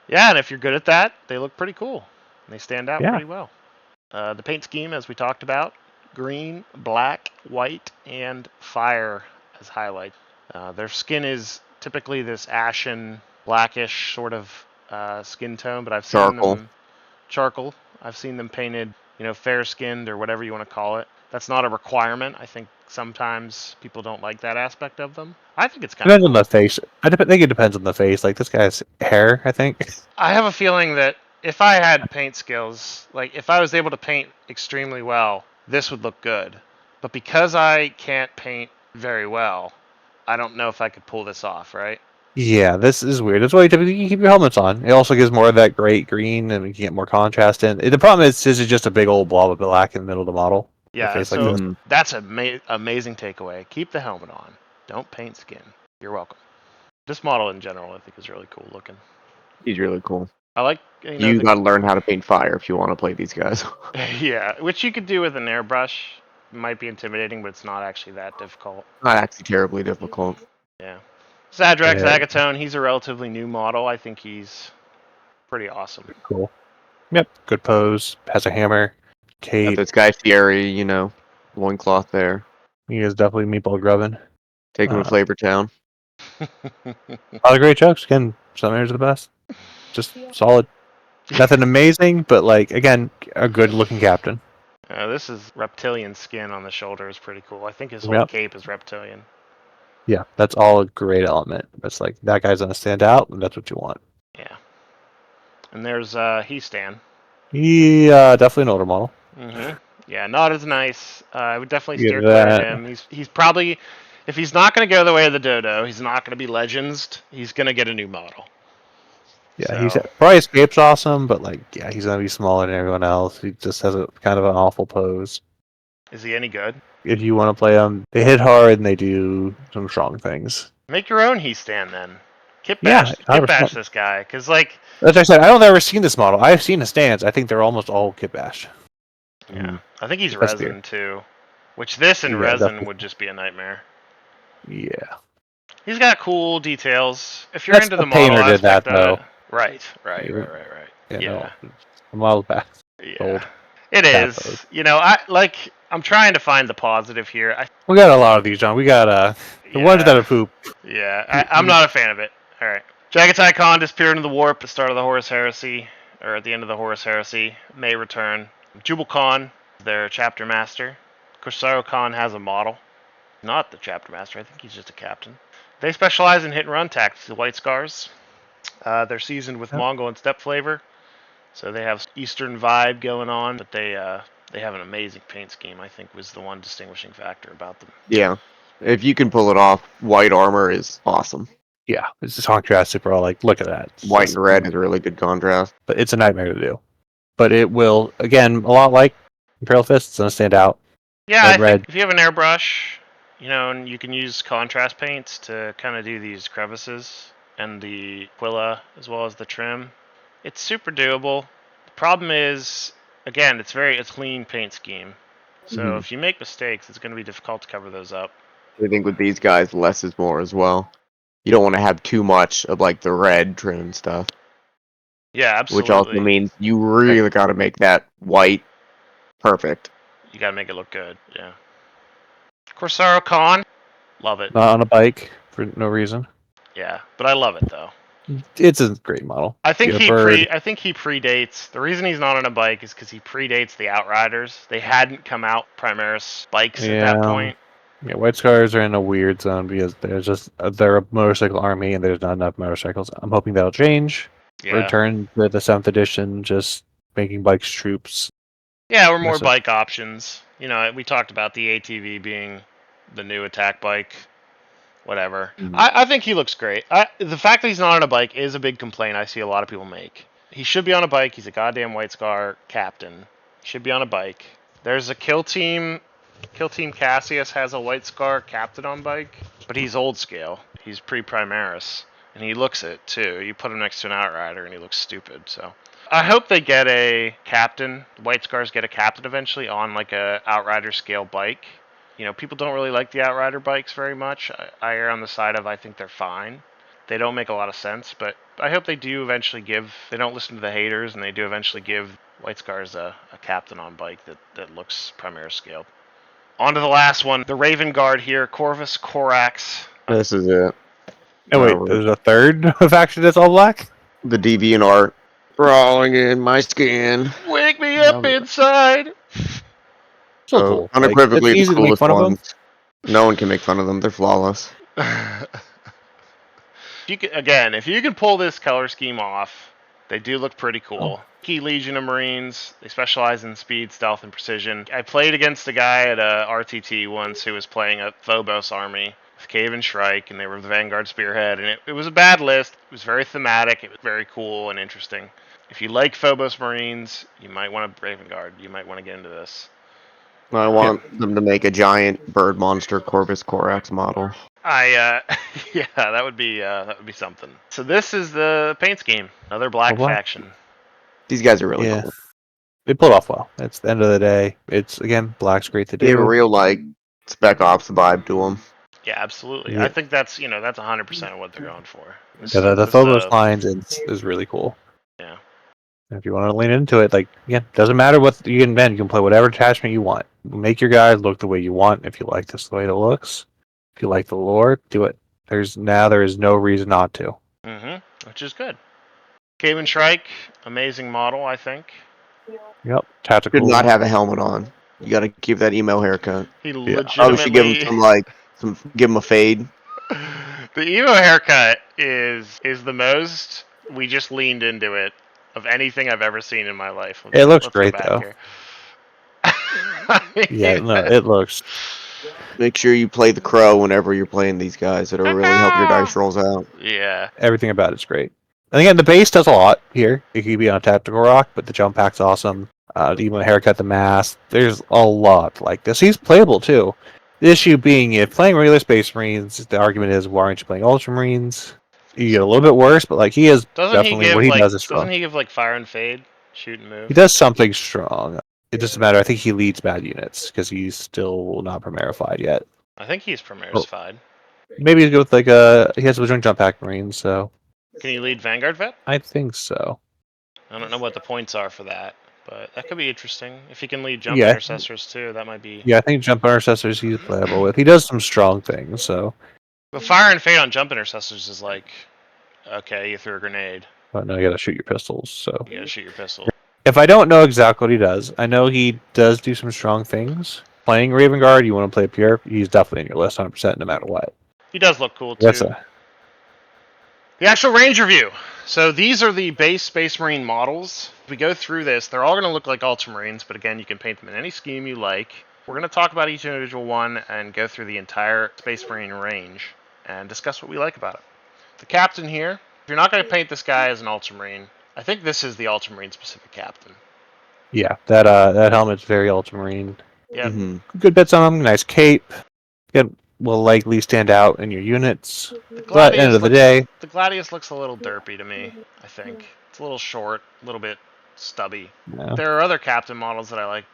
Yeah, and if you're good at that, they look pretty cool. And they stand out pretty well. The paint scheme, as we talked about, green, black, white, and fire as highlight. Their skin is typically this ashen, blackish sort of skin tone, but I've seen them charcoal. I've seen them painted, fair-skinned or whatever you want to call it. That's not a requirement. I think sometimes people don't like that aspect of them. I think it's kind of depends on the face. I think it depends on the face. Like this guy's hair, I think. I have a feeling that if I had paint skills, like if I was able to paint extremely well, this would look good. But because I can't paint very well, I don't know if I could pull this off, right? Yeah, this is weird. That's why you typically keep your helmets on. It also gives more of that great green, and you can get more contrast in. The problem is, this is just a big old blob of black in the middle of the model. Yeah, so that's an amazing takeaway. Keep the helmet on. Don't paint skin. You're welcome. This model in general, I think, is really cool looking. He's really cool. I like. You got to learn how to paint fire if you want to play these guys. Yeah, which you could do with an airbrush. It might be intimidating, but it's not actually that difficult. Not actually terribly difficult. Yeah. Adrax Agatone, he's a relatively new model. I think he's pretty awesome. Cool. Yep. Good pose. Has a hammer. Cape. This guy Thierry, loincloth there. He is definitely meatball grubbing. Take him to Flavor Town. A lot of great jokes. Again, Salamanders are the best. Just solid. Nothing amazing, but again, a good looking captain. This is reptilian skin on the shoulder is pretty cool. I think his whole cape is reptilian. Yeah, that's all a great element. It's that guy's gonna stand out, and that's what you want. Yeah. And there's Heastan. He definitely an older model. Mm-hmm. Yeah, not as nice. I would definitely steer clear of him. He's probably, if he's not going to go the way of the Dodo, he's not going to be Legends. He's going to get a new model. Yeah, he's probably his cape's awesome, but he's gonna be smaller than everyone else. He just has a kind of an awful pose. Is he any good? If you want to play them, they hit hard and they do some strong things. Make your own Heastan then. Kit bash this guy, because as I said, I don't ever seen this model. I've seen the stands. I think they're almost all kit bash. Yeah, I think he's resin too, which this in resin would just be a nightmare. Yeah, he's got cool details. If you're into the model aspect of it, right. Yeah, a model back. Yeah, old. It is. I'm trying to find the positive here. We got a lot of these, John. We got The ones that are poop. Yeah, I'm not a fan of it. All right. Jagatai Khan disappeared into the warp at the start of the Horus Heresy, or at the end of the Horus Heresy. May return. Jubal Khan, their chapter master. Corsairo Khan has a model. Not the chapter master. I think he's just a captain. They specialize in hit and run tactics. The White Scars. They're seasoned with Yep. Mongol and steppe flavor, so they have Eastern vibe going on. But they have an amazing paint scheme. I think was the one distinguishing factor about them. Yeah. If you can pull it off, white armor is awesome. Yeah, it's just contrasted for all. Like, look at that. It's White just- and red is a really good contrast. but it's a nightmare to do. But it will, again, a lot like Imperial Fist, it's going to stand out. Yeah, I red. think if you have an airbrush, and you can use contrast paints to kind of do these crevices and the Quilla as well as the trim, it's super doable. The problem is, again, it's a clean paint scheme. So if you make mistakes, it's going to be difficult to cover those up. I think with these guys, less is more as well. You don't want to have too much of like the red trim and stuff. Yeah, absolutely. Which also means you really got to make that white perfect. You got to make it look good. Yeah. Corsairo Khan, love it. Not on a bike for no reason. Yeah, but I love it though. It's a great model. I think Get a bird. I think he predates. The reason he's not on a bike is because he predates the Outriders. They hadn't come out Primaris bikes at that point. Yeah, White Scars are in a weird zone because they're a motorcycle army and there's not enough motorcycles. I'm hoping that'll change. Yeah. Return to the 7th edition, just making bikes troops. Yeah, or more That's it. bike options. We talked about the ATV being the new attack bike. Whatever. I think he looks great. The fact that he's not on a bike is a big complaint I see a lot of people make. He should be on a bike. He's a goddamn White Scar captain. He should be on a bike. There's a kill team. Kill Team Cassius has a White Scar captain on bike, but he's old scale. He's pre-Primaris, and he looks it too. You put him next to an Outrider, and he looks stupid. So I hope they get a captain. White Scars get a captain eventually on like a Outrider scale bike. People don't really like the Outrider bikes very much. I err on the side of I think they're fine. They don't make a lot of sense, but I hope they do eventually they don't listen to the haters, and they do eventually give White Scars a captain on bike that looks Primaris scaled. On to the last one, the Raven Guard here, Corvus Corax. This is it. Oh wait, there's a third faction that's all black? The deviant art crawling in my skin. Wake me up inside! So cool. Like, unequivocally it's easy the to make coolest fun of them. ones. No one can make fun of them. They're flawless. If you can pull this color scheme off, they do look pretty cool. Key Legion of Marines. They specialize in speed, stealth, and precision. I played against a guy at a RTT once who was playing a Phobos army with Cave and Shrike, and they were the Vanguard Spearhead, and it was a bad list. It was very thematic. It was very cool and interesting. If you like Phobos Marines, you might want a Raven Guard. You might want to get into this. I want them to make a giant bird monster Corvus Corax model. Yeah, that would be something. So this is the paint scheme. Another black faction. These guys are really cool. They pull it off well. It's the end of the day. It's again, black's great to do. They have a real Spec Ops vibe to them. Yeah, absolutely. Yeah. I think that's 100% of what they're going for. The Phobos lines is really cool. Yeah. If you want to lean into it, doesn't matter what you invent. You can play whatever attachment you want. Make your guys look the way you want. If you like this the way it looks, if you like the lore, do it. There is no reason not to. Which is good. Cave and Shrike, amazing model, I think. Yep, tactical. Could not have a helmet on. You got to give that emo haircut. He legitimately. Oh, we should give him give him a fade. The emo haircut is the most. We just leaned into it of anything I've ever seen in my life. It looks great though. It looks. Make sure you play the crow whenever you're playing these guys. It'll really help your dice rolls out. Yeah. Everything about it's great. And again, the base does a lot here. It could be on a tactical rock, but the jump pack's awesome. The emo haircut, the mask. There's a lot like this. He's playable too. The issue being, if playing regular Space Marines, the argument is, why aren't you playing Ultramarines? You get a little bit worse, but he is definitely what he does is strong. Doesn't he give fire and fade, shoot and move? He does something strong. It doesn't matter. I think he leads bad units because he's still not Primarified yet. I think he's Primarified. Maybe he's good with he has a joint jump pack Marines, so. Can you lead Vanguard Vet? I think so. I don't know what the points are for that, but that could be interesting. If he can lead jump intercessors too, that might be. Yeah, I think jump intercessors he's playable with. He does some strong things, so But Fire and Fade on jump intercessors is like, okay, you threw a grenade. But no, you gotta shoot your pistols. So You gotta shoot your pistol. if I don't know exactly what he does, I know he does do some strong things. Playing Raven Guard, you want to play Pierre, he's definitely in your list 100% no matter what. He does look cool, too. That's The actual range review. So these are the base Space Marine models. If we go through this, they're all going to look like Ultramarines, but again, you can paint them in any scheme you like. We're going to talk about each individual one and go through the entire Space Marine range and discuss what we like about it. The captain here, if you're not going to paint this guy as an Ultramarine, I think this is the Ultramarine specific captain. Yeah, that helmet's very Ultramarine. Yeah. Good bits on him, nice cape. It will likely stand out in your units. But end of the day, the Gladius looks a little derpy to me, I think. It's a little short, a little bit stubby. yeah. There are other captain models that I like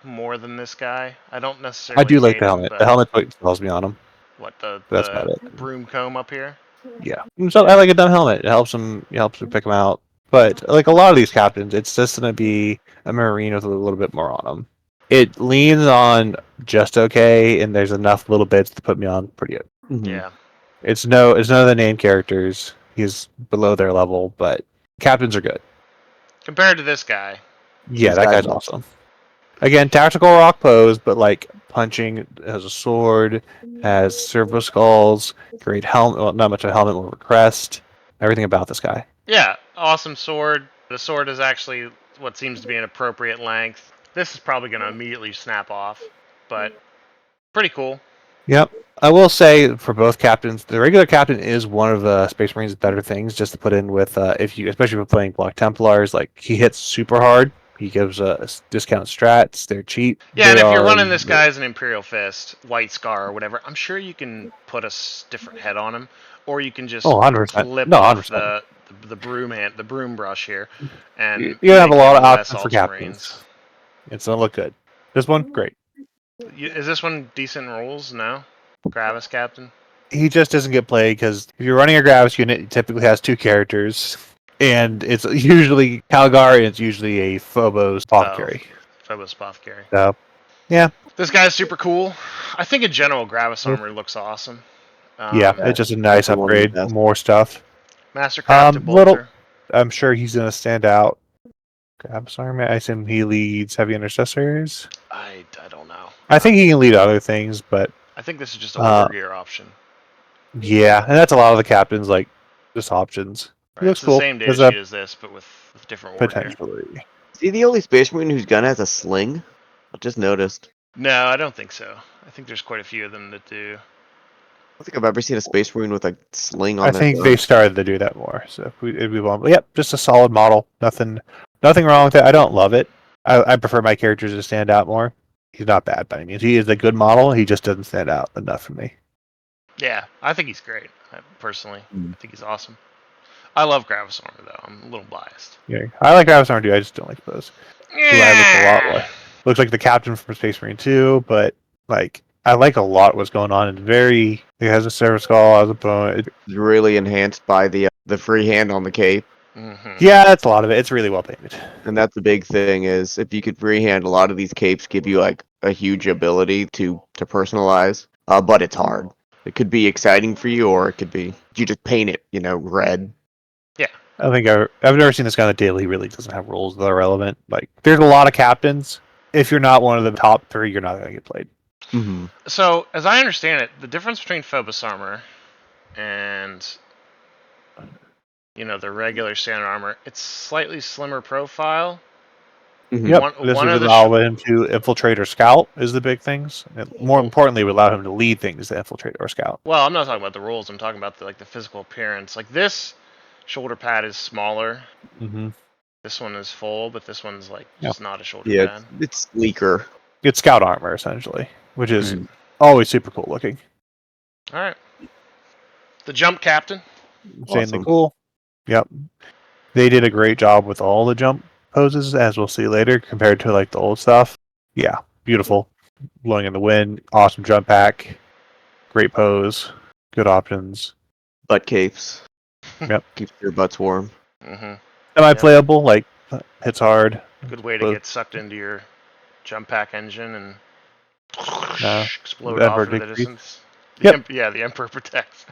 more than this guy. I don't necessarily I do like the hate him, helmet. but The helmet's what tells me on him. what, That's about it. broom comb up here? Yeah. So I like a dumb helmet. It helps him pick him out. But like a lot of these captains, it's just gonna be a Marine with a little bit more on him. It leans on just okay, and there's enough little bits to put me on pretty good. Yeah. It's none of the named characters. He's below their level, but captains are good. Compared to this guy. Yeah, that guy's awesome. Again, tactical rock pose, but like punching, has a sword, has servo skulls, great helmet. Well, not much of a helmet, more of a crest. Everything about this guy. Yeah, awesome sword. The sword is actually what seems to be an appropriate length. This is probably going to immediately snap off, but pretty cool. Yep. I will say for both captains, the regular captain is one of the Space Marines' better things just to put in with especially if you're playing Block Templars. Like he hits super hard. He gives discount strats. They're cheap. Yeah, and if you're running this guy as an Imperial Fist, White Scar, or whatever, I'm sure you can put a different head on him, or you can just 100%. flip No, off 100%. the broom brush here, and you have a lot of less options for Ultramarines. captains. It's gonna look good. This one, great. Is this one decent rules? No, Gravis captain. He just doesn't get played because if you're running a Gravis unit, it typically has 2 characters, and it's usually Calgar, and it's usually a Phobos Apothecary. Phobos Apothecary. So, yeah. This guy's super cool. I think in general, Gravis armor looks awesome. Yeah, it's just a nice upgrade. More stuff. Mastercrafted bolter. I'm sure he's going to stand out. Gravis armor. I assume he leads heavy intercessors. I don't know. I think he can lead other things, but I think this is just a order gear option. Yeah, and that's a lot of the captains, like, just options. Right, it's the same data sheet as this, but with different order gear. Potentially. Is he the only Space Marine whose gun has a sling? I just noticed. No, I don't think so. I think there's quite a few of them that do. I don't think I've ever seen a Space Marine with a sling on I their think gun. they started to do that more. So it'd be one. But yep, just a solid model. Nothing wrong with it. I don't love it. I prefer my characters to stand out more. He's not bad by any means. He is a good model. He just doesn't stand out enough for me. Yeah, I think he's great. Personally, I think he's awesome. I love Gravis armor though. I'm a little biased. Yeah, I like Gravis armor too. I just don't like those. Yeah. Looks like the captain from Space Marine 2, but like I like a lot what's going on. It has a servo skull, has a bone. It's really enhanced by the freehand on the cape. Mm-hmm. Yeah, that's a lot of it. It's really well painted. And that's the big thing is if you could freehand, a lot of these capes give you like a huge ability to personalize. But it's hard. It could be exciting for you, or it could be you just paint it, red. Yeah. I think I've never seen this guy on a daily. He really doesn't have roles that are relevant. Like there's a lot of captains. If you're not one of the top 3, you're not going to get played. Mm-hmm. So, as I understand it, the difference between Phobos armor and the regular standard armor, it's slightly slimmer profile. Mm-hmm. Yep. This would allow him to infiltrate or scout is the big things. And more importantly, it would allow him to lead things to infiltrate or scout. Well, I'm not talking about the rules. I'm talking about the physical appearance. Like this shoulder pad is smaller. Mm-hmm. This one is full, but this one's just not a shoulder Yeah, pad. it's sleeker. It's scout armor essentially, which is always super cool looking. All right. The jump captain. Insanely cool. Yep. They did a great job with all the jump poses, as we'll see later, compared to like the old stuff. Yeah, beautiful. Blowing in the wind, awesome jump pack, great pose, good options. Butt capes. Yep. Keeps your butts warm. Mm-hmm. Semi-playable, like hits hard. Good way to get sucked into your jump pack engine and explode that off into the ridiculous. distance. Yep. The Emperor protects.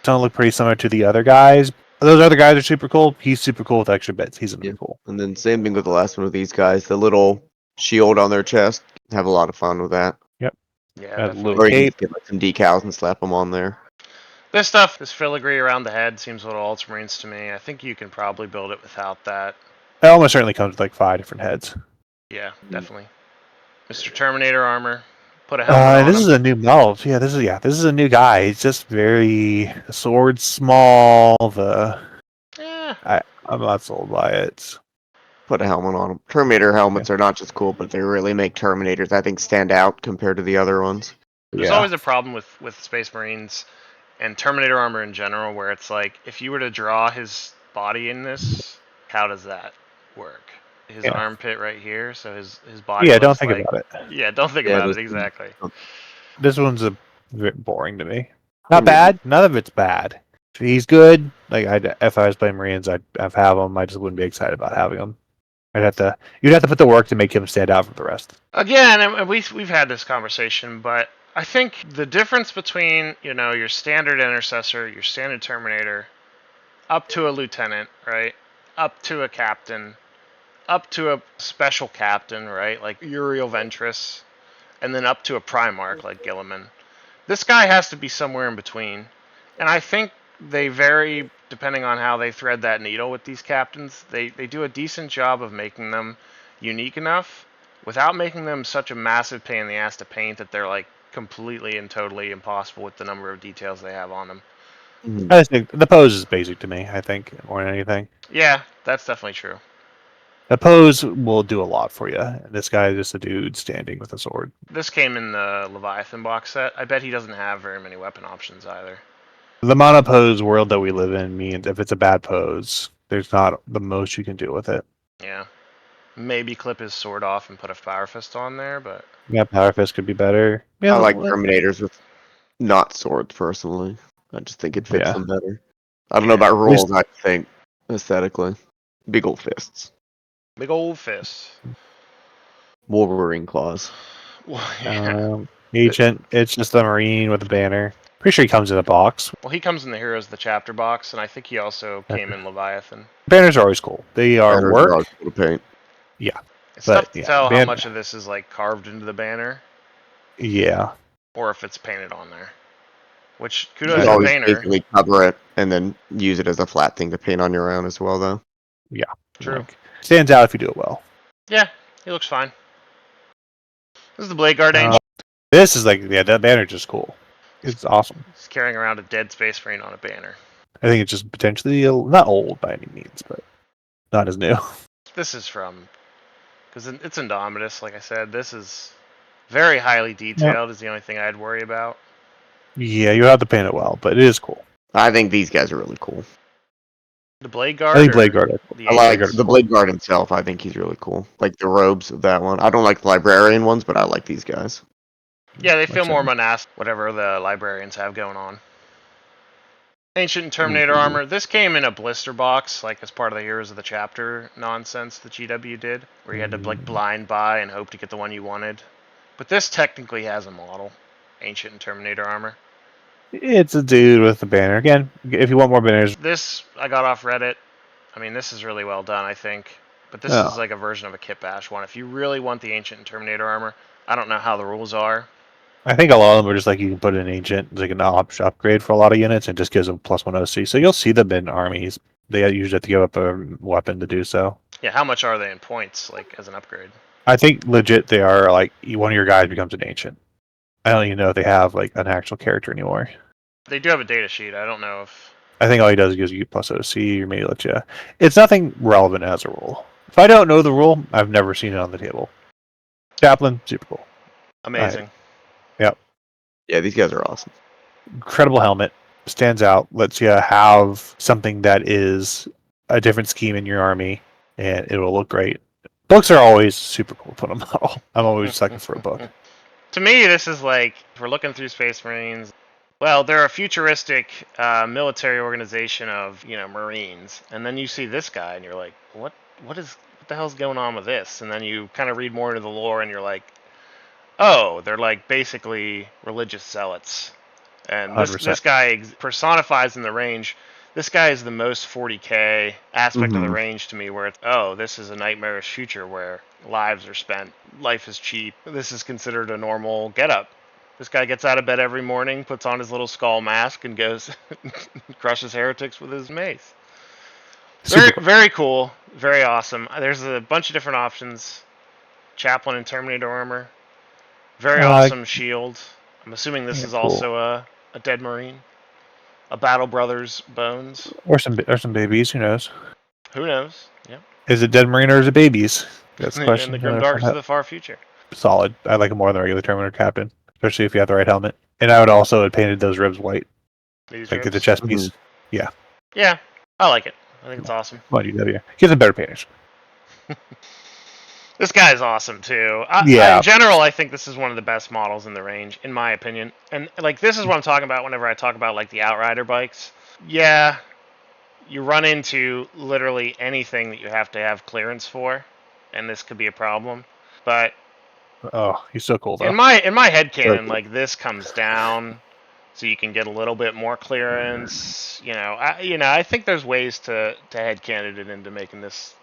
Don't look pretty similar to the other guys. Those other guys are super cool. He's super cool with extra bits. He's gonna Yeah. be cool. And then same thing with the last one with these guys. The little shield on their chest. Have a lot of fun with that. Yep. Yeah, Got a definitely. little Or you can cape. just get like some decals and slap them on there. This stuff, this filigree around the head, seems a little Ultramarines to me. I think you can probably build it without that. It almost certainly comes with like 5 different heads. Yeah, definitely. Mr. Terminator armor. Put a helmet on This him. is a new model. Yeah, this is a new guy. He's just very the sword small. I'm not sold by it. Put a helmet on them. Terminator helmets are not just cool, but they really make Terminators, I think, stand out compared to the other ones. There's always a problem with Space Marines and Terminator armor in general, where it's like, if you were to draw his body in this, how does that work? His armpit right here, so his body. Yeah, don't think like, about it. Yeah, don't think Yeah, about those it exactly. This one's a bit boring to me. Not bad. None of it's bad. He's good. If I was playing Marines, I'd have him. I just wouldn't be excited about having him. You'd have to put the work to make him stand out from the rest. Again, and we've had this conversation, but I think the difference between your standard intercessor, your standard Terminator, up to a lieutenant, right, up to a captain, up to a special captain, right, like Uriel Ventress, and then up to a Primarch like Gilliman. This guy has to be somewhere in between, and I think they vary depending on how they thread that needle with these captains. They do a decent job of making them unique enough without making them such a massive pain in the ass to paint that they're like completely and totally impossible with the number of details they have on them. I just think the pose is basic to me. I think more than anything. Yeah, that's definitely true. The pose will do a lot for you. And this guy is just a dude standing with a sword. This came in the Leviathan box set. I bet he doesn't have very many weapon options either. The monopose world that we live in means if it's a bad pose, there's not the most you can do with it. Yeah. Maybe clip his sword off and put a Fire Fist on there, but... Yeah, Power Fist could be better. Yeah, I like Terminators with not swords, personally. I just think it fits them better. I don't know about rules, I think, aesthetically. Big old fists. Big old fists. Wolverine claws. Well, yeah. Agent, it's just a Marine with a banner. Pretty sure he comes in a box. Well, he comes in the Heroes of the Chapter box, and I think he also came in Leviathan. Banners are always cool. They are Banners work. are always cool to paint. Yeah. It's tough to tell how much of this is like carved into the banner. Yeah. Or if it's painted on there. Which, kudos to the always painter. basically cover it and then use it as a flat thing to paint on your own as well, though. Yeah. True. Stands out if you do it well. Yeah, he looks fine. This is the Blade Guard Ancient. This is that banner's just cool. It's awesome. He's carrying around a dead Space Marine on a banner. I think it's just potentially not old by any means, but not as new. This is from, because it's Indomitus, like I said. This is very highly detailed. Is the only thing I'd worry about. Yeah, you have to paint it well, but it is cool. I think these guys are really cool. The Blade Guard? I think Blade Guard. I like the Blade Guard himself. I think he's really cool. Like the robes of that one. I don't like the Librarian ones, but I like these guys. Yeah, they feel more monastic, whatever the Librarians have going on. Ancient and Terminator armor. This came in a blister box, like as part of the Heroes of the Chapter nonsense the GW did, where you had to like blind buy and hope to get the one you wanted. But this technically has a model. Ancient and Terminator armor. It's a dude with a banner. Again, if you want more banners. This, I got off Reddit. I mean, this is really well done, I think. But this is like a version of a Kit Bash one. If you really want the Ancient and Terminator armor, I don't know how the rules are. I think a lot of them are just like you can put an Ancient, like an upgrade for a lot of units, and just gives them +1 OC. So you'll see them in armies. They usually have to give up a weapon to do so. Yeah, how much are they in points, like, as an upgrade? I think legit they are, like, one of your guys becomes an Ancient. I don't even know if they have, like, an actual character anymore. They do have a data sheet. I don't know if... I think all he does is gives you +OC, or maybe let you... It's nothing relevant as a rule. If I don't know the rule, I've never seen it on the table. Chaplain, super cool. Amazing. Yep. Yeah, these guys are awesome. Incredible helmet. Stands out. Lets you have something that is a different scheme in your army, and it will look great. Books are always super cool to put on model. I'm always looking for a book. To me, this is like, if we're looking through Space Marines, well, they're a futuristic military organization of, Marines. And then you see this guy, and you're like, what the hell's going on with this? And then you kind of read more into the lore, and you're like, oh, they're like basically religious zealots. And this 100%. this guy personifies in the range. This guy is the most 40k aspect of the range to me, where it's, oh, this is a nightmarish future where lives are spent, life is cheap. This is considered a normal getup. This guy gets out of bed every morning, puts on his little skull mask, and goes crushes heretics with his mace. Very, Super. very cool, very awesome. There's a bunch of different options. Chaplain and Terminator armor. Very awesome shield. I'm assuming this is cool. also a dead Marine. A Battle Brothers bones. Or some babies. Who knows? Who knows? Yep. Is it dead Marine or is it babies? That's the question. In the grim darks of the far future. Solid. I like it more than the regular Terminator Captain, especially if you have the right helmet. And I would also have painted those ribs white. These Like ribs? the chest piece. Yeah. Yeah, I like it. I think it's awesome. Come on, UW. Get some better painters. This guy's awesome too. Yeah. In general, I think this is one of the best models in the range, in my opinion. And like, this is what I'm talking about whenever I talk about like the Outrider bikes. Yeah, you run into literally anything that you have to have clearance for, and this could be a problem. But Oh, he's so cool though. in my headcanon, like, this comes down, so you can get a little bit more clearance. I think there's ways to headcanon it into making this.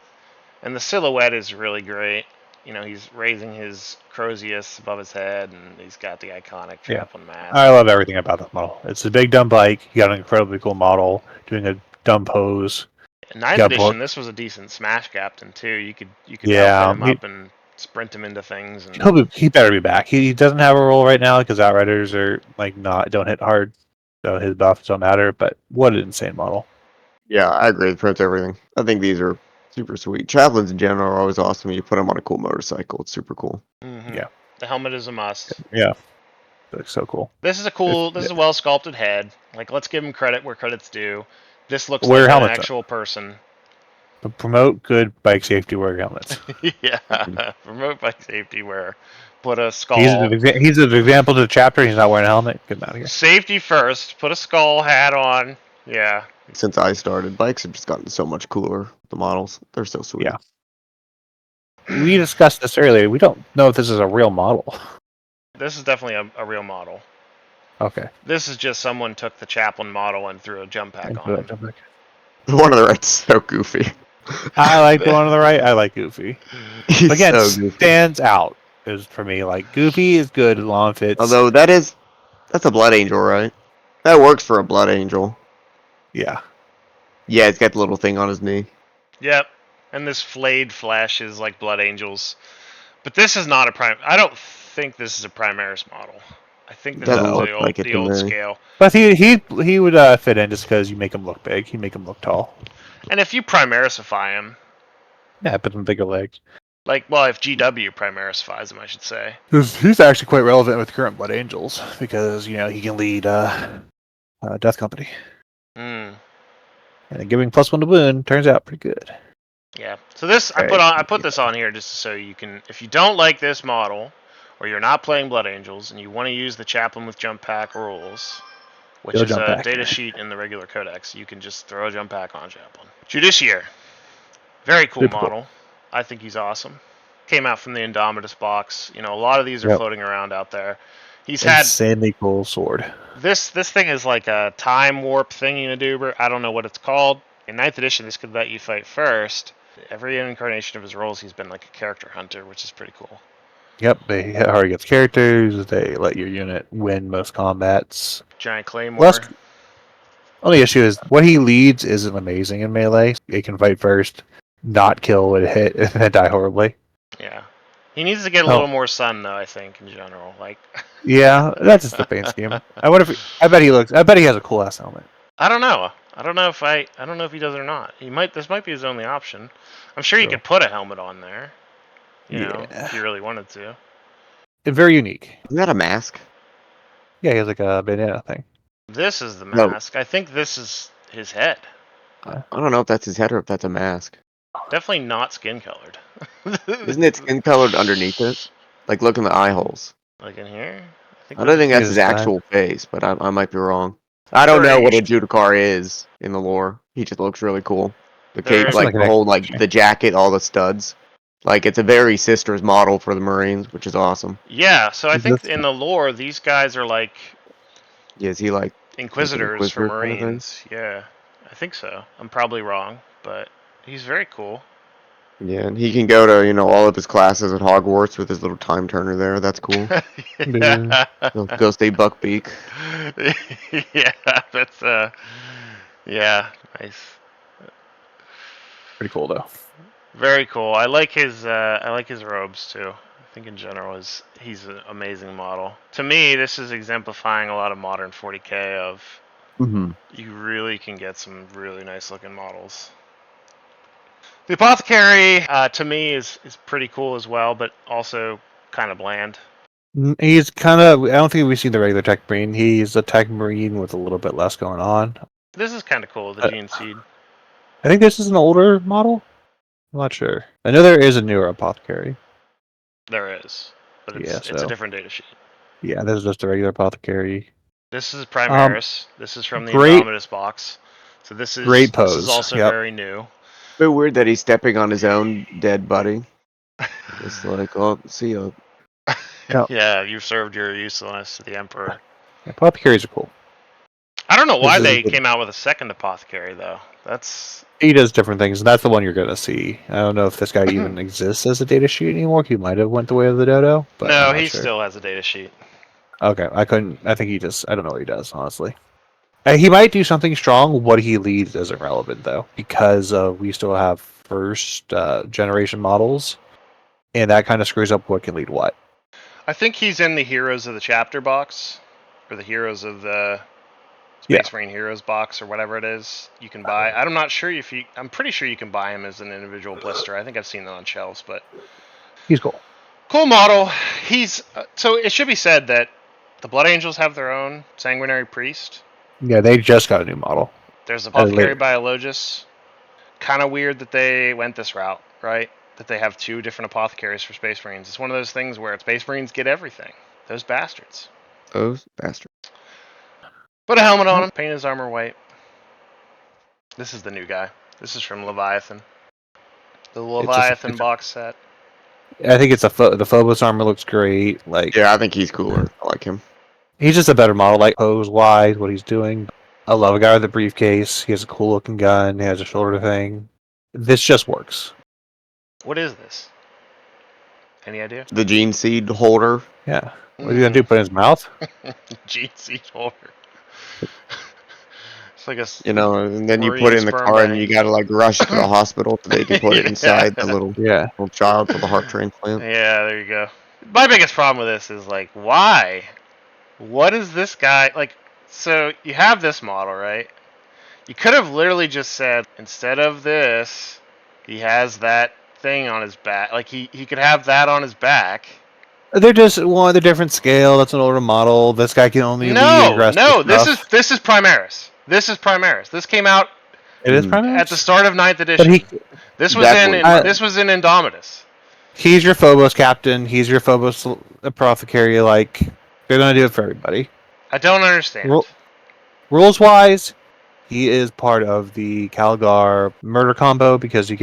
And the silhouette is really great. He's raising his Crozius above his head, and he's got the iconic Chaplain mask. I love everything about this model. It's a big dumb bike. You got an incredibly cool model doing a dumb pose. In 9th edition, this was a decent smash captain too. You could outfit him up and sprint him into things. And He better be back. He doesn't have a role right now because Outriders are like don't hit hard, so his buffs don't matter. But what an insane model! Yeah, I agree with pretty much everything. I think these are super sweet. Chaplains in general are always awesome. You put them on a cool motorcycle. It's super cool. Mm-hmm. Yeah. The helmet is a must. Yeah. Looks so cool. This is a well sculpted head. Like, let's give him credit where credit's due. This looks Wear like an helmets, actual person. But promote good bike safety wear helmets. Yeah. Promote bike safety wear. Put a skull. He's an example to the chapter. He's not wearing a helmet. Get him out of here. Safety first. Put a skull hat on. Yeah. Since I started, bikes have just gotten so much cooler. The models, they're so sweet. Yeah. We discussed this earlier. We don't know if this is a real model. This is definitely a real model. Okay. This is just someone took the Chaplain model and threw a jump pack on it. The one on the right's so goofy. I like the one on the right. I like Goofy. He's Again, so goofy. stands out is for me. Like Goofy is good as long as it's. Although that's a Blood Angel, right? That works for a Blood Angel. Yeah. Yeah, he's got the little thing on his knee. Yep. And this flayed flesh is like Blood Angels. But this is not a prime. I don't think this is a Primaris model. I think this is the old scale. But he would fit in just because you make him look big. You make him look tall. And if you Primarisify him. Yeah, put him bigger legs. Like, well, if GW Primarisifies him, I should say. He's actually quite relevant with current Blood Angels because, he can lead Death Company. Mm. And giving +1 to wound turns out pretty good. Yeah. So this I put this on here just so you can, if you don't like this model, or you're not playing Blood Angels and you want to use the Chaplain with jump pack rules, which is a data sheet in the regular codex, you can just throw a jump pack on Chaplain. Judiciary. Very cool model. Cool. I think he's awesome. Came out from the Indomitus box. A lot of these are floating around out there. He's had insanely cool sword. This thing is like a time warp thingy-madoober. I don't know what it's called. In 9th edition, this could let you fight first. Every incarnation of his roles, he's been like a character hunter, which is pretty cool. Yep, they already get characters. They let your unit win most combats. Giant Claymore. Only issue is what he leads isn't amazing in melee. He can fight first, not kill with a hit, and then die horribly. Yeah. He needs to get a little more sun, though, I think, in general. Yeah, that's just the paint scheme. I bet he has a cool ass helmet. I don't know. I don't know if he does or not. This might be his only option. I'm sure you could put a helmet on there. If you really wanted to. It's very unique. Isn't that a mask? Yeah, he has like a bandana thing. This is the mask. No. I think this is his head. I don't know if that's his head or if that's a mask. Definitely not skin colored. Isn't it skin colored underneath it? Like, look in the eye holes. Like in here? I don't think that's his actual face, but I might be wrong. I don't know what a Judicar is in the lore. He just looks really cool. The cape, the whole, the jacket, all the studs. Like, it's a very Sisters model for the Marines, which is awesome. Yeah, so I Is think this- in the lore, these guys are like Yeah, is he like an Inquisitors for Inquisitor kind of thing? Marines. Yeah, I think so. I'm probably wrong, but he's very cool. Yeah, and he can go to, all of his classes at Hogwarts with his little time turner there. That's cool. Yeah. He'll go stay Buckbeak. Yeah, that's yeah, nice. Pretty cool though. Very cool. I like his robes too. I think in general he's an amazing model. To me, this is exemplifying a lot of modern 40k of Mm-hmm. you really can get some really nice looking models. The apothecary to me is pretty cool as well, but also kind of bland. He's kind of. I don't think we've seen the regular Tech Marine. He's a Tech Marine with a little bit less going on. This is kind of cool, the Uh, Gene Seed. I think this is an older model. I'm not sure. I know there is a newer apothecary. There is, but Yeah, it's a so different data sheet. yeah, this is just a regular apothecary. This is Primaris. This is from the great- Indomitus box. So this is Great This is pose, also yep. very new. Bit weird that he's stepping on his own dead buddy. Just like, oh, see ya. Yep. Yeah, you served your usefulness to the Emperor. Apothecaries are cool. I don't know why This is they good. came out with a second apothecary though. That's He does different things, and that's the one you're gonna see. I don't know if this guy even exists as a data sheet anymore. He might have went the way of the dodo, but no, I'm not he sure. still has a data sheet. Okay, I couldn't. I think he just. I don't know what he does, honestly. He might do something strong. What he leads isn't relevant though, because we still have first generation models, and that kind of screws up what can lead what. I think he's in the Heroes of the Chapter box, or the Heroes of the Yeah. Space Marine Heroes box, or whatever it is you can buy. I'm not sure if you. I'm pretty sure you can buy him as an individual blister. I think I've seen that on shelves, but He's cool. cool model. He's so it should be said that the Blood Angels have their own Sanguinary Priest. Yeah, they just got a new model. There's Apothecary later. Biologus. Kind of weird that they went this route, right? That they have two different apothecaries for Space Marines. It's one of those things where Space Marines get everything. Those bastards. Those bastards. Put a helmet on him. Paint his armor white. This is the new guy. This is from Leviathan. The Leviathan it's a- box set. I think it's the Phobos armor looks great. Like Yeah, I think he's cooler. I like him. he's just a better model, like pose wise, what he's doing. I love a guy with a briefcase. He has a cool looking gun. He has a shoulder thing. This just works. What is this? Any idea? The gene seed holder. Yeah. What are you gonna do? Put it in his mouth? Gene seed holder. It's like a And then you Marine put it in the sperm car and bank. you gotta like rush to the hospital so they can put it Yeah. inside the little Yeah. child for the heart transplant. Yeah, there you go. My biggest problem with this is like, why? What is this guy like? So you have this model, right? You could have literally just said instead of this, he has that thing on his back. Like he could have that on his back. They're just one. They're different scale. That's an older model. This guy can only lead No, aggressive no, stuff. this is Primaris. This is Primaris. This came out It is Mhm. Primaris? at the start of 9th But edition. This was Exactly. this was in Indomitus. he's your Phobos captain. He's your Phobos apothecary. Like they're gonna do it for everybody. I don't understand. Rules wise, he is part of the Calgar murder combo because he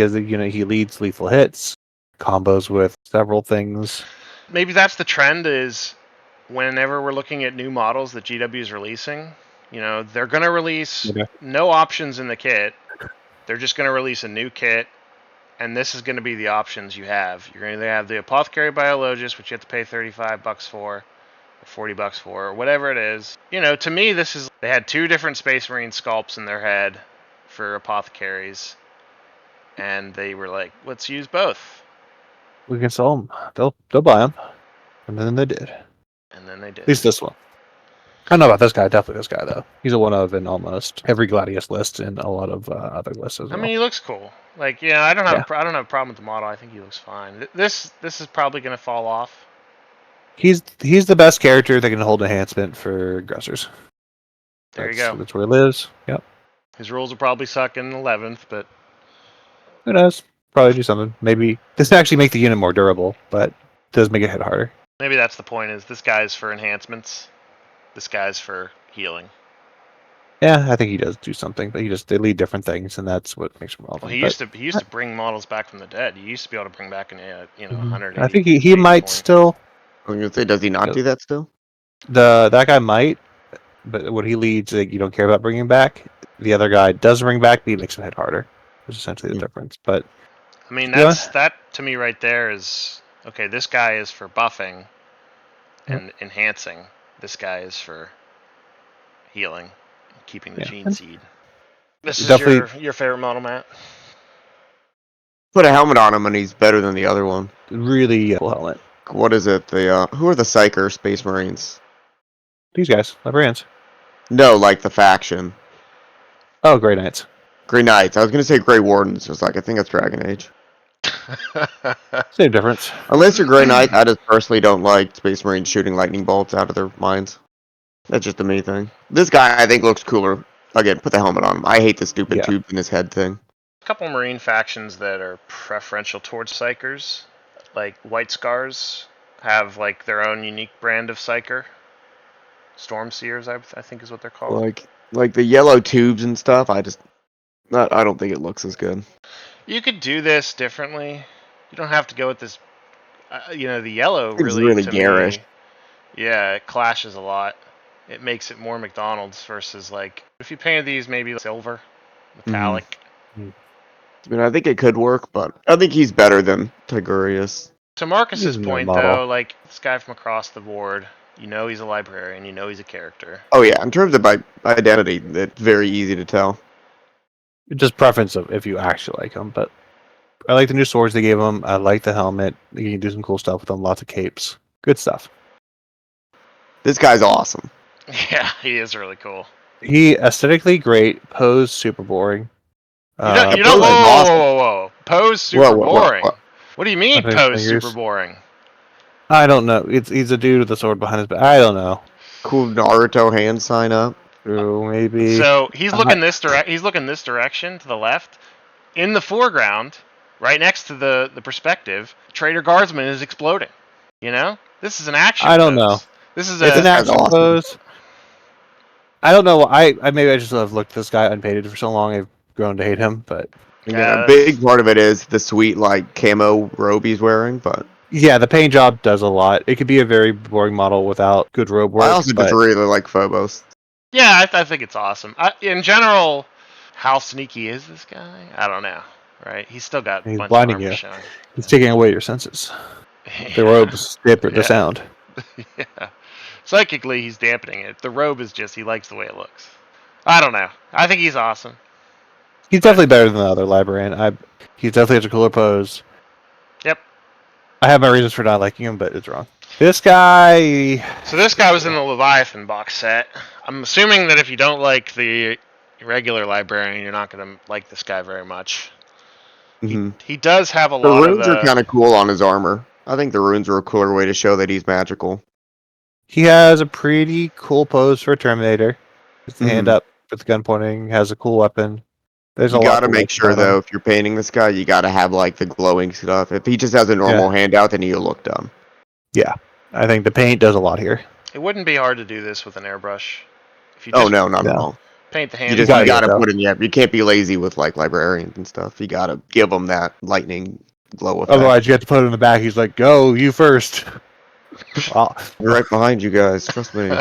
leads lethal hits, combos with several things. Maybe that's the trend is whenever we're looking at new models that GW is releasing, they're going to release Okay. no options in the kit. They're just going to release a new kit, and this is going to be the options you have. You're going to have the Apothecary Biologist, which you have to pay $35 for, or $40 for, or whatever it is. To me, they had two different Space Marine sculpts in their head for apothecaries, and they were like, let's use both. We can sell them. They'll buy them, and then they did. And then they did. At least this one. I don't know about this guy. Definitely this guy though. He's a one of in almost every Gladius list and a lot of other lists as well. I mean, he looks cool. Like, I don't have a problem with the model. I think he looks fine. This is probably going to fall off. he's the best character that can hold enhancement for aggressors. There you go. That's where he lives. Yep. His rules will probably suck in 11th, but Who knows? Probably do something. Maybe this actually make the unit more durable, but does make it hit harder. maybe that's the point. Is this guy's for enhancements? This guy's for healing. Yeah, I think he does do something, but they lead different things, and that's what makes him relevant. Well, he used to bring models back from the dead. He used to be able to bring back 180. I think he might 120. still. I was gonna say, does he not do that still? That guy might, but what he leads, like, you don't care about bringing back. The other guy does bring back, but he makes him hit harder. Which is essentially the difference. But I mean, that to me right there is okay. This guy is for buffing and enhancing. This guy is for healing, keeping the gene seed. This is your favorite model, Matt? Put a helmet on him and he's better than the other one. Really cool helmet. What is it? The who are the Psyker Space Marines? These guys, librarians. No, like the faction. Oh, Grey Knights. Grey Knights. I was gonna say Grey Wardens. I was like, I think that's Dragon Age. Same difference. Unless you're Grey Knight, I just personally don't like Space Marines shooting lightning bolts out of their minds. That's just a me thing. This guy, I think, looks cooler. Again, put the helmet on him. I hate the stupid tube in his head thing. A couple Marine factions that are preferential towards Psychers, like White Scars, have like their own unique brand of Psyker. Stormseers, I think is what they're called. Like the yellow tubes and stuff. I don't think it looks as good. You could do this differently. You don't have to go with this. The yellow It's really garish. Yeah, it clashes a lot. It makes it more McDonald's versus like if you painted these maybe silver, metallic. I mean, I think it could work, but I think he's better than Tigurius. To Marcus's point, though, like this guy from across the board, he's a librarian. He's a character. Oh yeah, in terms of identity, it's very easy to tell. Just preference of if you actually like him, but I like the new swords they gave him. I like the helmet. You can do some cool stuff with them. Lots of capes. Good stuff. This guy's awesome. Yeah, he is really cool. He aesthetically great. Pose super boring. Whoa. Pose super boring. What do you mean pose super boring? I don't know. He's a dude with a sword behind his back. I don't know. Cool Naruto hand sign up. True, maybe. So he's looking this direction to the left. In the foreground, right next to the perspective, Trader Guardsman is exploding. This is an action. I don't know. This is an action pose. I don't know. I maybe I just have looked at this guy unpainted for so long. I've grown to hate him. But a big part of it is the sweet camo robe he's wearing. But yeah, the paint job does a lot. It could be a very boring model without good robe work. I also just really like Phobos. Yeah, I think it's awesome. In general, how sneaky is this guy? I don't know. Right? He's still got. He's blinding you. Showing. He's taking away your senses. Yeah. The robes dampen the sound. Yeah. Psychically, he's dampening it. The robe is just he likes the way it looks. I don't know. I think he's awesome. He's definitely better than the other librarian. He definitely has a cooler pose. Yep. I have my reasons for not liking him, but it's wrong. This guy. So this guy was in the Leviathan box set. I'm assuming that if you don't like the regular librarian, you're not going to like this guy very much. Mm-hmm. He does have a lot of the runes are kind of cool on his armor. I think the runes are a cooler way to show that he's magical. He has a pretty cool pose for a Terminator. With the hand up, with the gun pointing, has a cool weapon. There's you gotta make sure though, if you're painting this guy, you gotta have the glowing stuff. If he just has a normal handout, then he'll look dumb. Yeah, I think the paint does a lot here. It wouldn't be hard to do this with an airbrush. If you just not at all. Paint the hand. You gotta put in you can't be lazy with librarians and stuff. You gotta give them that lightning glow effect. Otherwise, you have to put it in the back. He's like, "Go, you first." Well, we're right behind you guys. Trust me.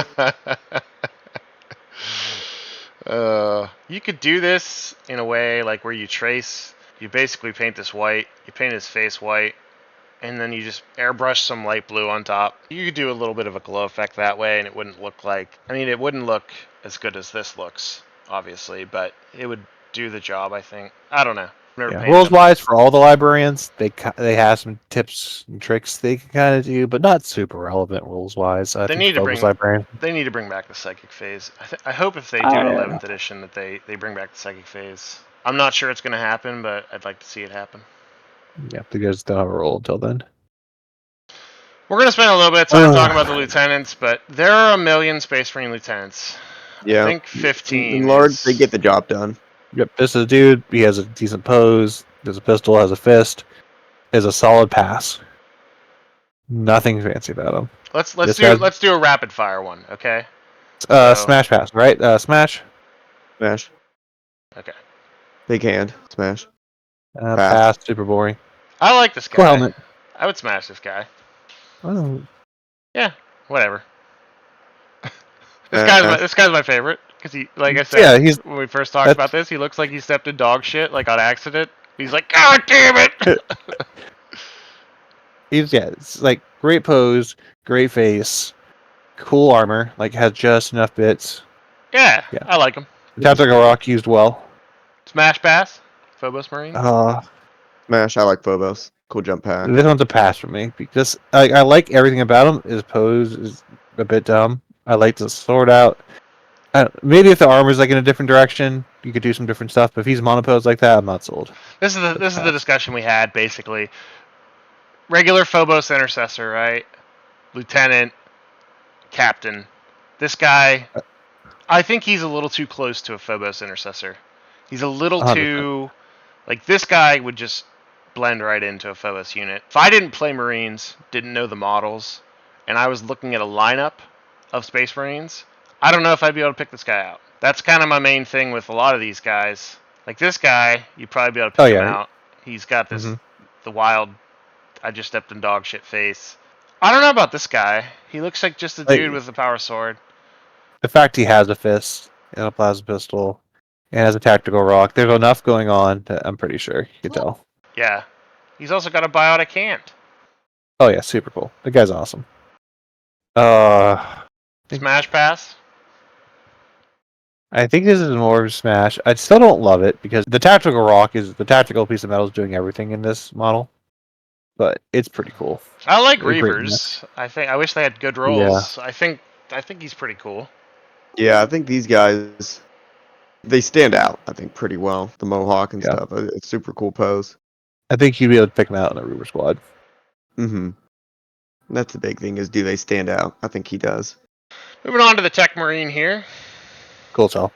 You could do this in a way where you trace. You basically paint this white. You paint his face white, and then you just airbrush some light blue on top. You could do a little bit of a glow effect that way, and it wouldn't look it wouldn't look as good as this looks, obviously, but it would do the job. I think. I don't know. Rules wise, for all the librarians, they have some tips and tricks they can kind of do, but not super relevant rules wise. They need to bring back the psychic phase. I hope if they do 11th edition that they bring back the psychic phase. I'm not sure it's going to happen, but I'd like to see it happen. Yeah, the guys don't have a role until then. We're going to spend a little bit of time talking about the lieutenants, but there are a million Space Marine lieutenants. Yeah, I think 15. In large, they get the job done. Yep, this is a dude. He has a decent pose. There's a pistol, has a fist, has a solid pass. Nothing fancy about him. Let's do a rapid fire one, okay? Smash pass, right? Smash. Smash. Okay. They can. Smash. Pass. Super boring. I like this guy. Cool helmet. I would smash this guy. Oh, Yeah, whatever. Smash. This guy's my favorite because he, like I said, Yeah, he's- when we first talked that's- about this, he looks like he stepped in dog shit like on accident. He's like, God damn it! it's like great pose, great face, cool armor. Like has just enough bits. Yeah, Yeah. I like him. The tactical rock used well. Smash Bass, Phobos Marine. Smash. I like Phobos. Cool jump pack. This one's a pass for me because I like everything about him. His pose is a bit dumb. I like the sword out. Maybe if the armor's like in a different direction, you could do some different stuff. But if he's monopose like that, I'm not sold. This is the discussion we had basically. Regular Phobos Intercessor, right? Lieutenant, Captain. This guy, I think he's a little too close to a Phobos Intercessor. He's a little 100%. too... Like, this guy would just blend right into a Phobos unit. If I didn't play Marines, didn't know the models, and I was looking at a lineup of Space Marines, I don't know if I'd be able to pick this guy out. That's kind of my main thing with a lot of these guys. Like, this guy, you'd probably be able to pick him out. He's got this... The wild... I just stepped in dog shit face. I don't know about this guy. He looks like just a dude with a power sword. The fact he has a fist and a plasma pistol and has a tactical rock, there's enough going on that I'm pretty sure you can tell. Yeah. He's also got a biotic hand. Oh yeah, super cool. The guy's awesome. Smash Pass? I think this is more of a smash. I still don't love it because the tactical rock is the tactical piece of metal is doing everything in this model. But it's pretty cool. I like Great Reavers. I wish they had good rolls. Yeah. I think he's pretty cool. Yeah, I think these guys, they stand out, I think, pretty well. The Mohawk and stuff. It's super cool pose. I think you'd be able to pick them out in a Reaver squad. Mm-hmm. That's the big thing is, do they stand out? I think he does. Moving on to the Tech Marine here. Cool as hell.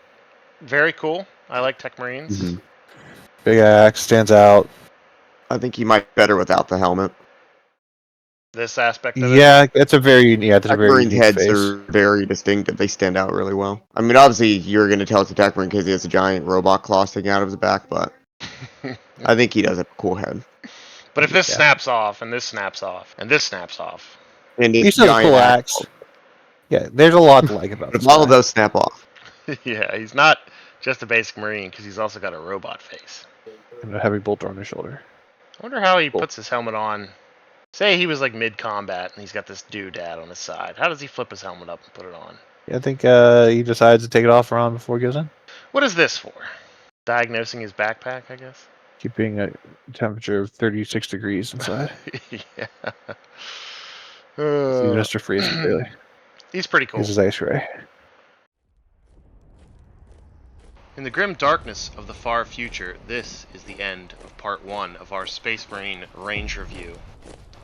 Very cool. I like Tech Marines. Mm-hmm. Big axe, stands out. I think he might be better without the helmet. This aspect of it? Tech Marine heads face. are very distinctive. They stand out really well. I mean, obviously, you're going to tell it's a Tech Marine because he has a giant robot claw sticking out of his back, but I think he does have a cool head. But if this snaps off, and this snaps off, and this snaps off... And he's a cool axe. Yeah, there's a lot to like about this. If all of those snap off. Yeah, he's not just a basic Marine, because he's also got a robot face. And a heavy bolter on his shoulder. I wonder how he puts his helmet on. Say he was like mid-combat, and he's got this doodad on his side. How does he flip his helmet up and put it on? Yeah, I think he decides to take it off around before he goes in. What is this for? Diagnosing his backpack, I guess? Keeping a temperature of 36 degrees inside. Yeah. Even Mr. Freeze, really. He's pretty cool. He's his ice ray. In the grim darkness of the far future, this is the end of part 1 of our Space Marine range review.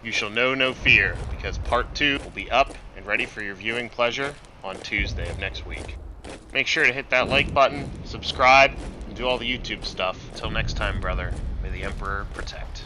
You shall know no fear, because part 2 will be up and ready for your viewing pleasure on Tuesday of next week. Make sure to hit that like button, subscribe, and do all the YouTube stuff. Until next time, brother, may the Emperor protect.